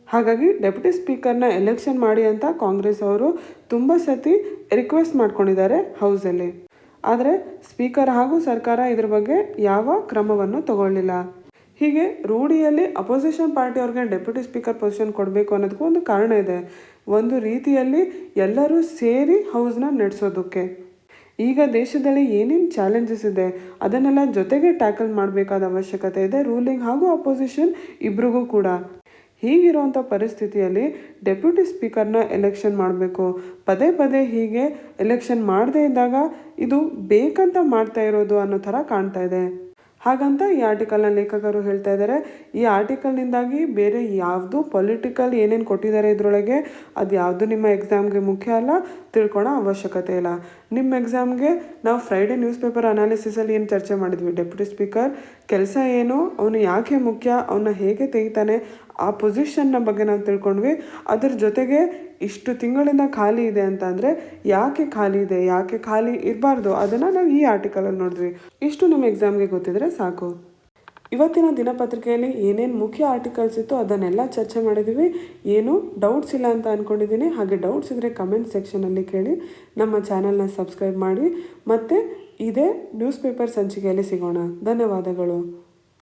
ಹಾಗಾಗಿ ಡೆಪ್ಯೂಟಿ ಸ್ಪೀಕರ್ನ ಎಲೆಕ್ಷನ್ ಮಾಡಿ ಅಂತ ಕಾಂಗ್ರೆಸ್ ಅವರು ತುಂಬ ಸತಿ ರಿಕ್ವೆಸ್ಟ್ ಮಾಡ್ಕೊಂಡಿದ್ದಾರೆ ಹೌಸಲ್ಲಿ. ಆದರೆ ಸ್ಪೀಕರ್ ಹಾಗೂ ಸರ್ಕಾರ ಇದ್ರ ಬಗ್ಗೆ ಯಾವ ಕ್ರಮವನ್ನು ತಗೊಳ್ಳಿಲ್ಲ. ಹೀಗೆ ರೂಢಿಯಲ್ಲಿ ಅಪೋಸಿಷನ್ ಪಾರ್ಟಿಯವ್ರಿಗೆ ಡೆಪ್ಯೂಟಿ ಸ್ಪೀಕರ್ ಪೊಸಿಷನ್ ಕೊಡಬೇಕು ಅನ್ನೋದಕ್ಕೂ ಒಂದು ಕಾರಣ ಇದೆ. ಒಂದು ರೀತಿಯಲ್ಲಿ ಎಲ್ಲರೂ ಸೇರಿ ಹೌಸ್ನ ನಡೆಸೋದಕ್ಕೆ. ಈಗ ದೇಶದಲ್ಲಿ ಏನೇನು ಚಾಲೆಂಜಸ್ ಇದೆ ಅದನ್ನೆಲ್ಲ ಜೊತೆಗೆ ಟ್ಯಾಕಲ್ ಮಾಡಬೇಕಾದ ಅವಶ್ಯಕತೆ ಇದೆ ರೂಲಿಂಗ್ ಹಾಗೂ ಅಪೋಸಿಷನ್ ಇಬ್ರಿಗೂ ಕೂಡ. ಹೀಗಿರುವಂಥ ಪರಿಸ್ಥಿತಿಯಲ್ಲಿ ಡೆಪ್ಯೂಟಿ ಸ್ಪೀಕರ್ನ ಎಲೆಕ್ಷನ್ ಮಾಡಬೇಕು. ಪದೇ ಪದೇ ಹೀಗೆ ಎಲೆಕ್ಷನ್ ಮಾಡದೇ ಇದ್ದಾಗ ಇದು ಬೇಕಂತ ಮಾಡ್ತಾ ಇರೋದು ಅನ್ನೋ ಥರ ಕಾಣ್ತಾ ಇದೆ. ಹಾಗಂತ ಈ ಆರ್ಟಿಕಲ್ನ ಲೇಖಕರು ಹೇಳ್ತಾ ಇದ್ದಾರೆ ಈ ಆರ್ಟಿಕಲ್ನಿಂದಾಗಿ ಬೇರೆ ಯಾವುದು ಪೊಲಿಟಿಕಲ್ ಏನೇನು ಕೊಟ್ಟಿದ್ದಾರೆ ಇದರೊಳಗೆ ಅದು ಯಾವುದು ನಿಮ್ಮ ಎಕ್ಸಾಮ್ಗೆ ಮುಖ್ಯ ಅಲ್ಲ, ತಿಳ್ಕೊಳ್ಳೋ ಅವಶ್ಯಕತೆ ಇಲ್ಲ. ನಿಮ್ಮ ಎಕ್ಸಾಮ್ಗೆ ನಾವು ಫ್ರೈಡೇ ನ್ಯೂಸ್ ಪೇಪರ್ ಅನಾಲಿಸಿಸಲ್ಲಿ ಏನು ಚರ್ಚೆ ಮಾಡಿದ್ವಿ, ಡೆಪ್ಯೂಟಿ ಸ್ಪೀಕರ್ ಕೆಲಸ ಏನು, ಅವನು ಯಾಕೆ ಮುಖ್ಯ, ಅವನ್ನ ಹೇಗೆ ತೆಗಿತಾನೆ, ಆ ಪೊಸಿಷನ್ನ ಬಗ್ಗೆ ನಾವು ತಿಳ್ಕೊಂಡ್ವಿ. ಅದ್ರ ಜೊತೆಗೆ ಇಷ್ಟು ತಿಂಗಳಿಂದ ಖಾಲಿ ಇದೆ ಅಂತ ಅಂದರೆ ಯಾಕೆ ಖಾಲಿ ಇದೆ, ಯಾಕೆ ಖಾಲಿ ಇರಬಾರ್ದು ಅದನ್ನು ನಾವು ಈ ಆರ್ಟಿಕಲಲ್ಲಿ ನೋಡಿದ್ವಿ. ಇಷ್ಟು ನಮ್ಮ ಎಕ್ಸಾಮ್ಗೆ ಗೊತ್ತಿದ್ರೆ ಸಾಕು. ಇವತ್ತಿನ ದಿನಪತ್ರಿಕೆಯಲ್ಲಿ ಏನೇನು ಮುಖ್ಯ ಆರ್ಟಿಕಲ್ಸ್ ಇತ್ತು ಅದನ್ನೆಲ್ಲ ಚರ್ಚೆ ಮಾಡಿದ್ದೀವಿ. ಏನು ಡೌಟ್ಸ್ ಇಲ್ಲ ಅಂತ ಅಂದ್ಕೊಂಡಿದ್ದೀನಿ. ಹಾಗೆ ಡೌಟ್ಸ್ ಇದ್ದರೆ ಕಮೆಂಟ್ ಸೆಕ್ಷನಲ್ಲಿ ಕೇಳಿ. ನಮ್ಮ ಚಾನಲ್ನ ಸಬ್ಸ್ಕ್ರೈಬ್ ಮಾಡಿ. ಮತ್ತು ಇದೇ ನ್ಯೂಸ್ ಪೇಪರ್ ಸಂಚಿಕೆಯಲ್ಲಿ ಸಿಗೋಣ. ಧನ್ಯವಾದಗಳು.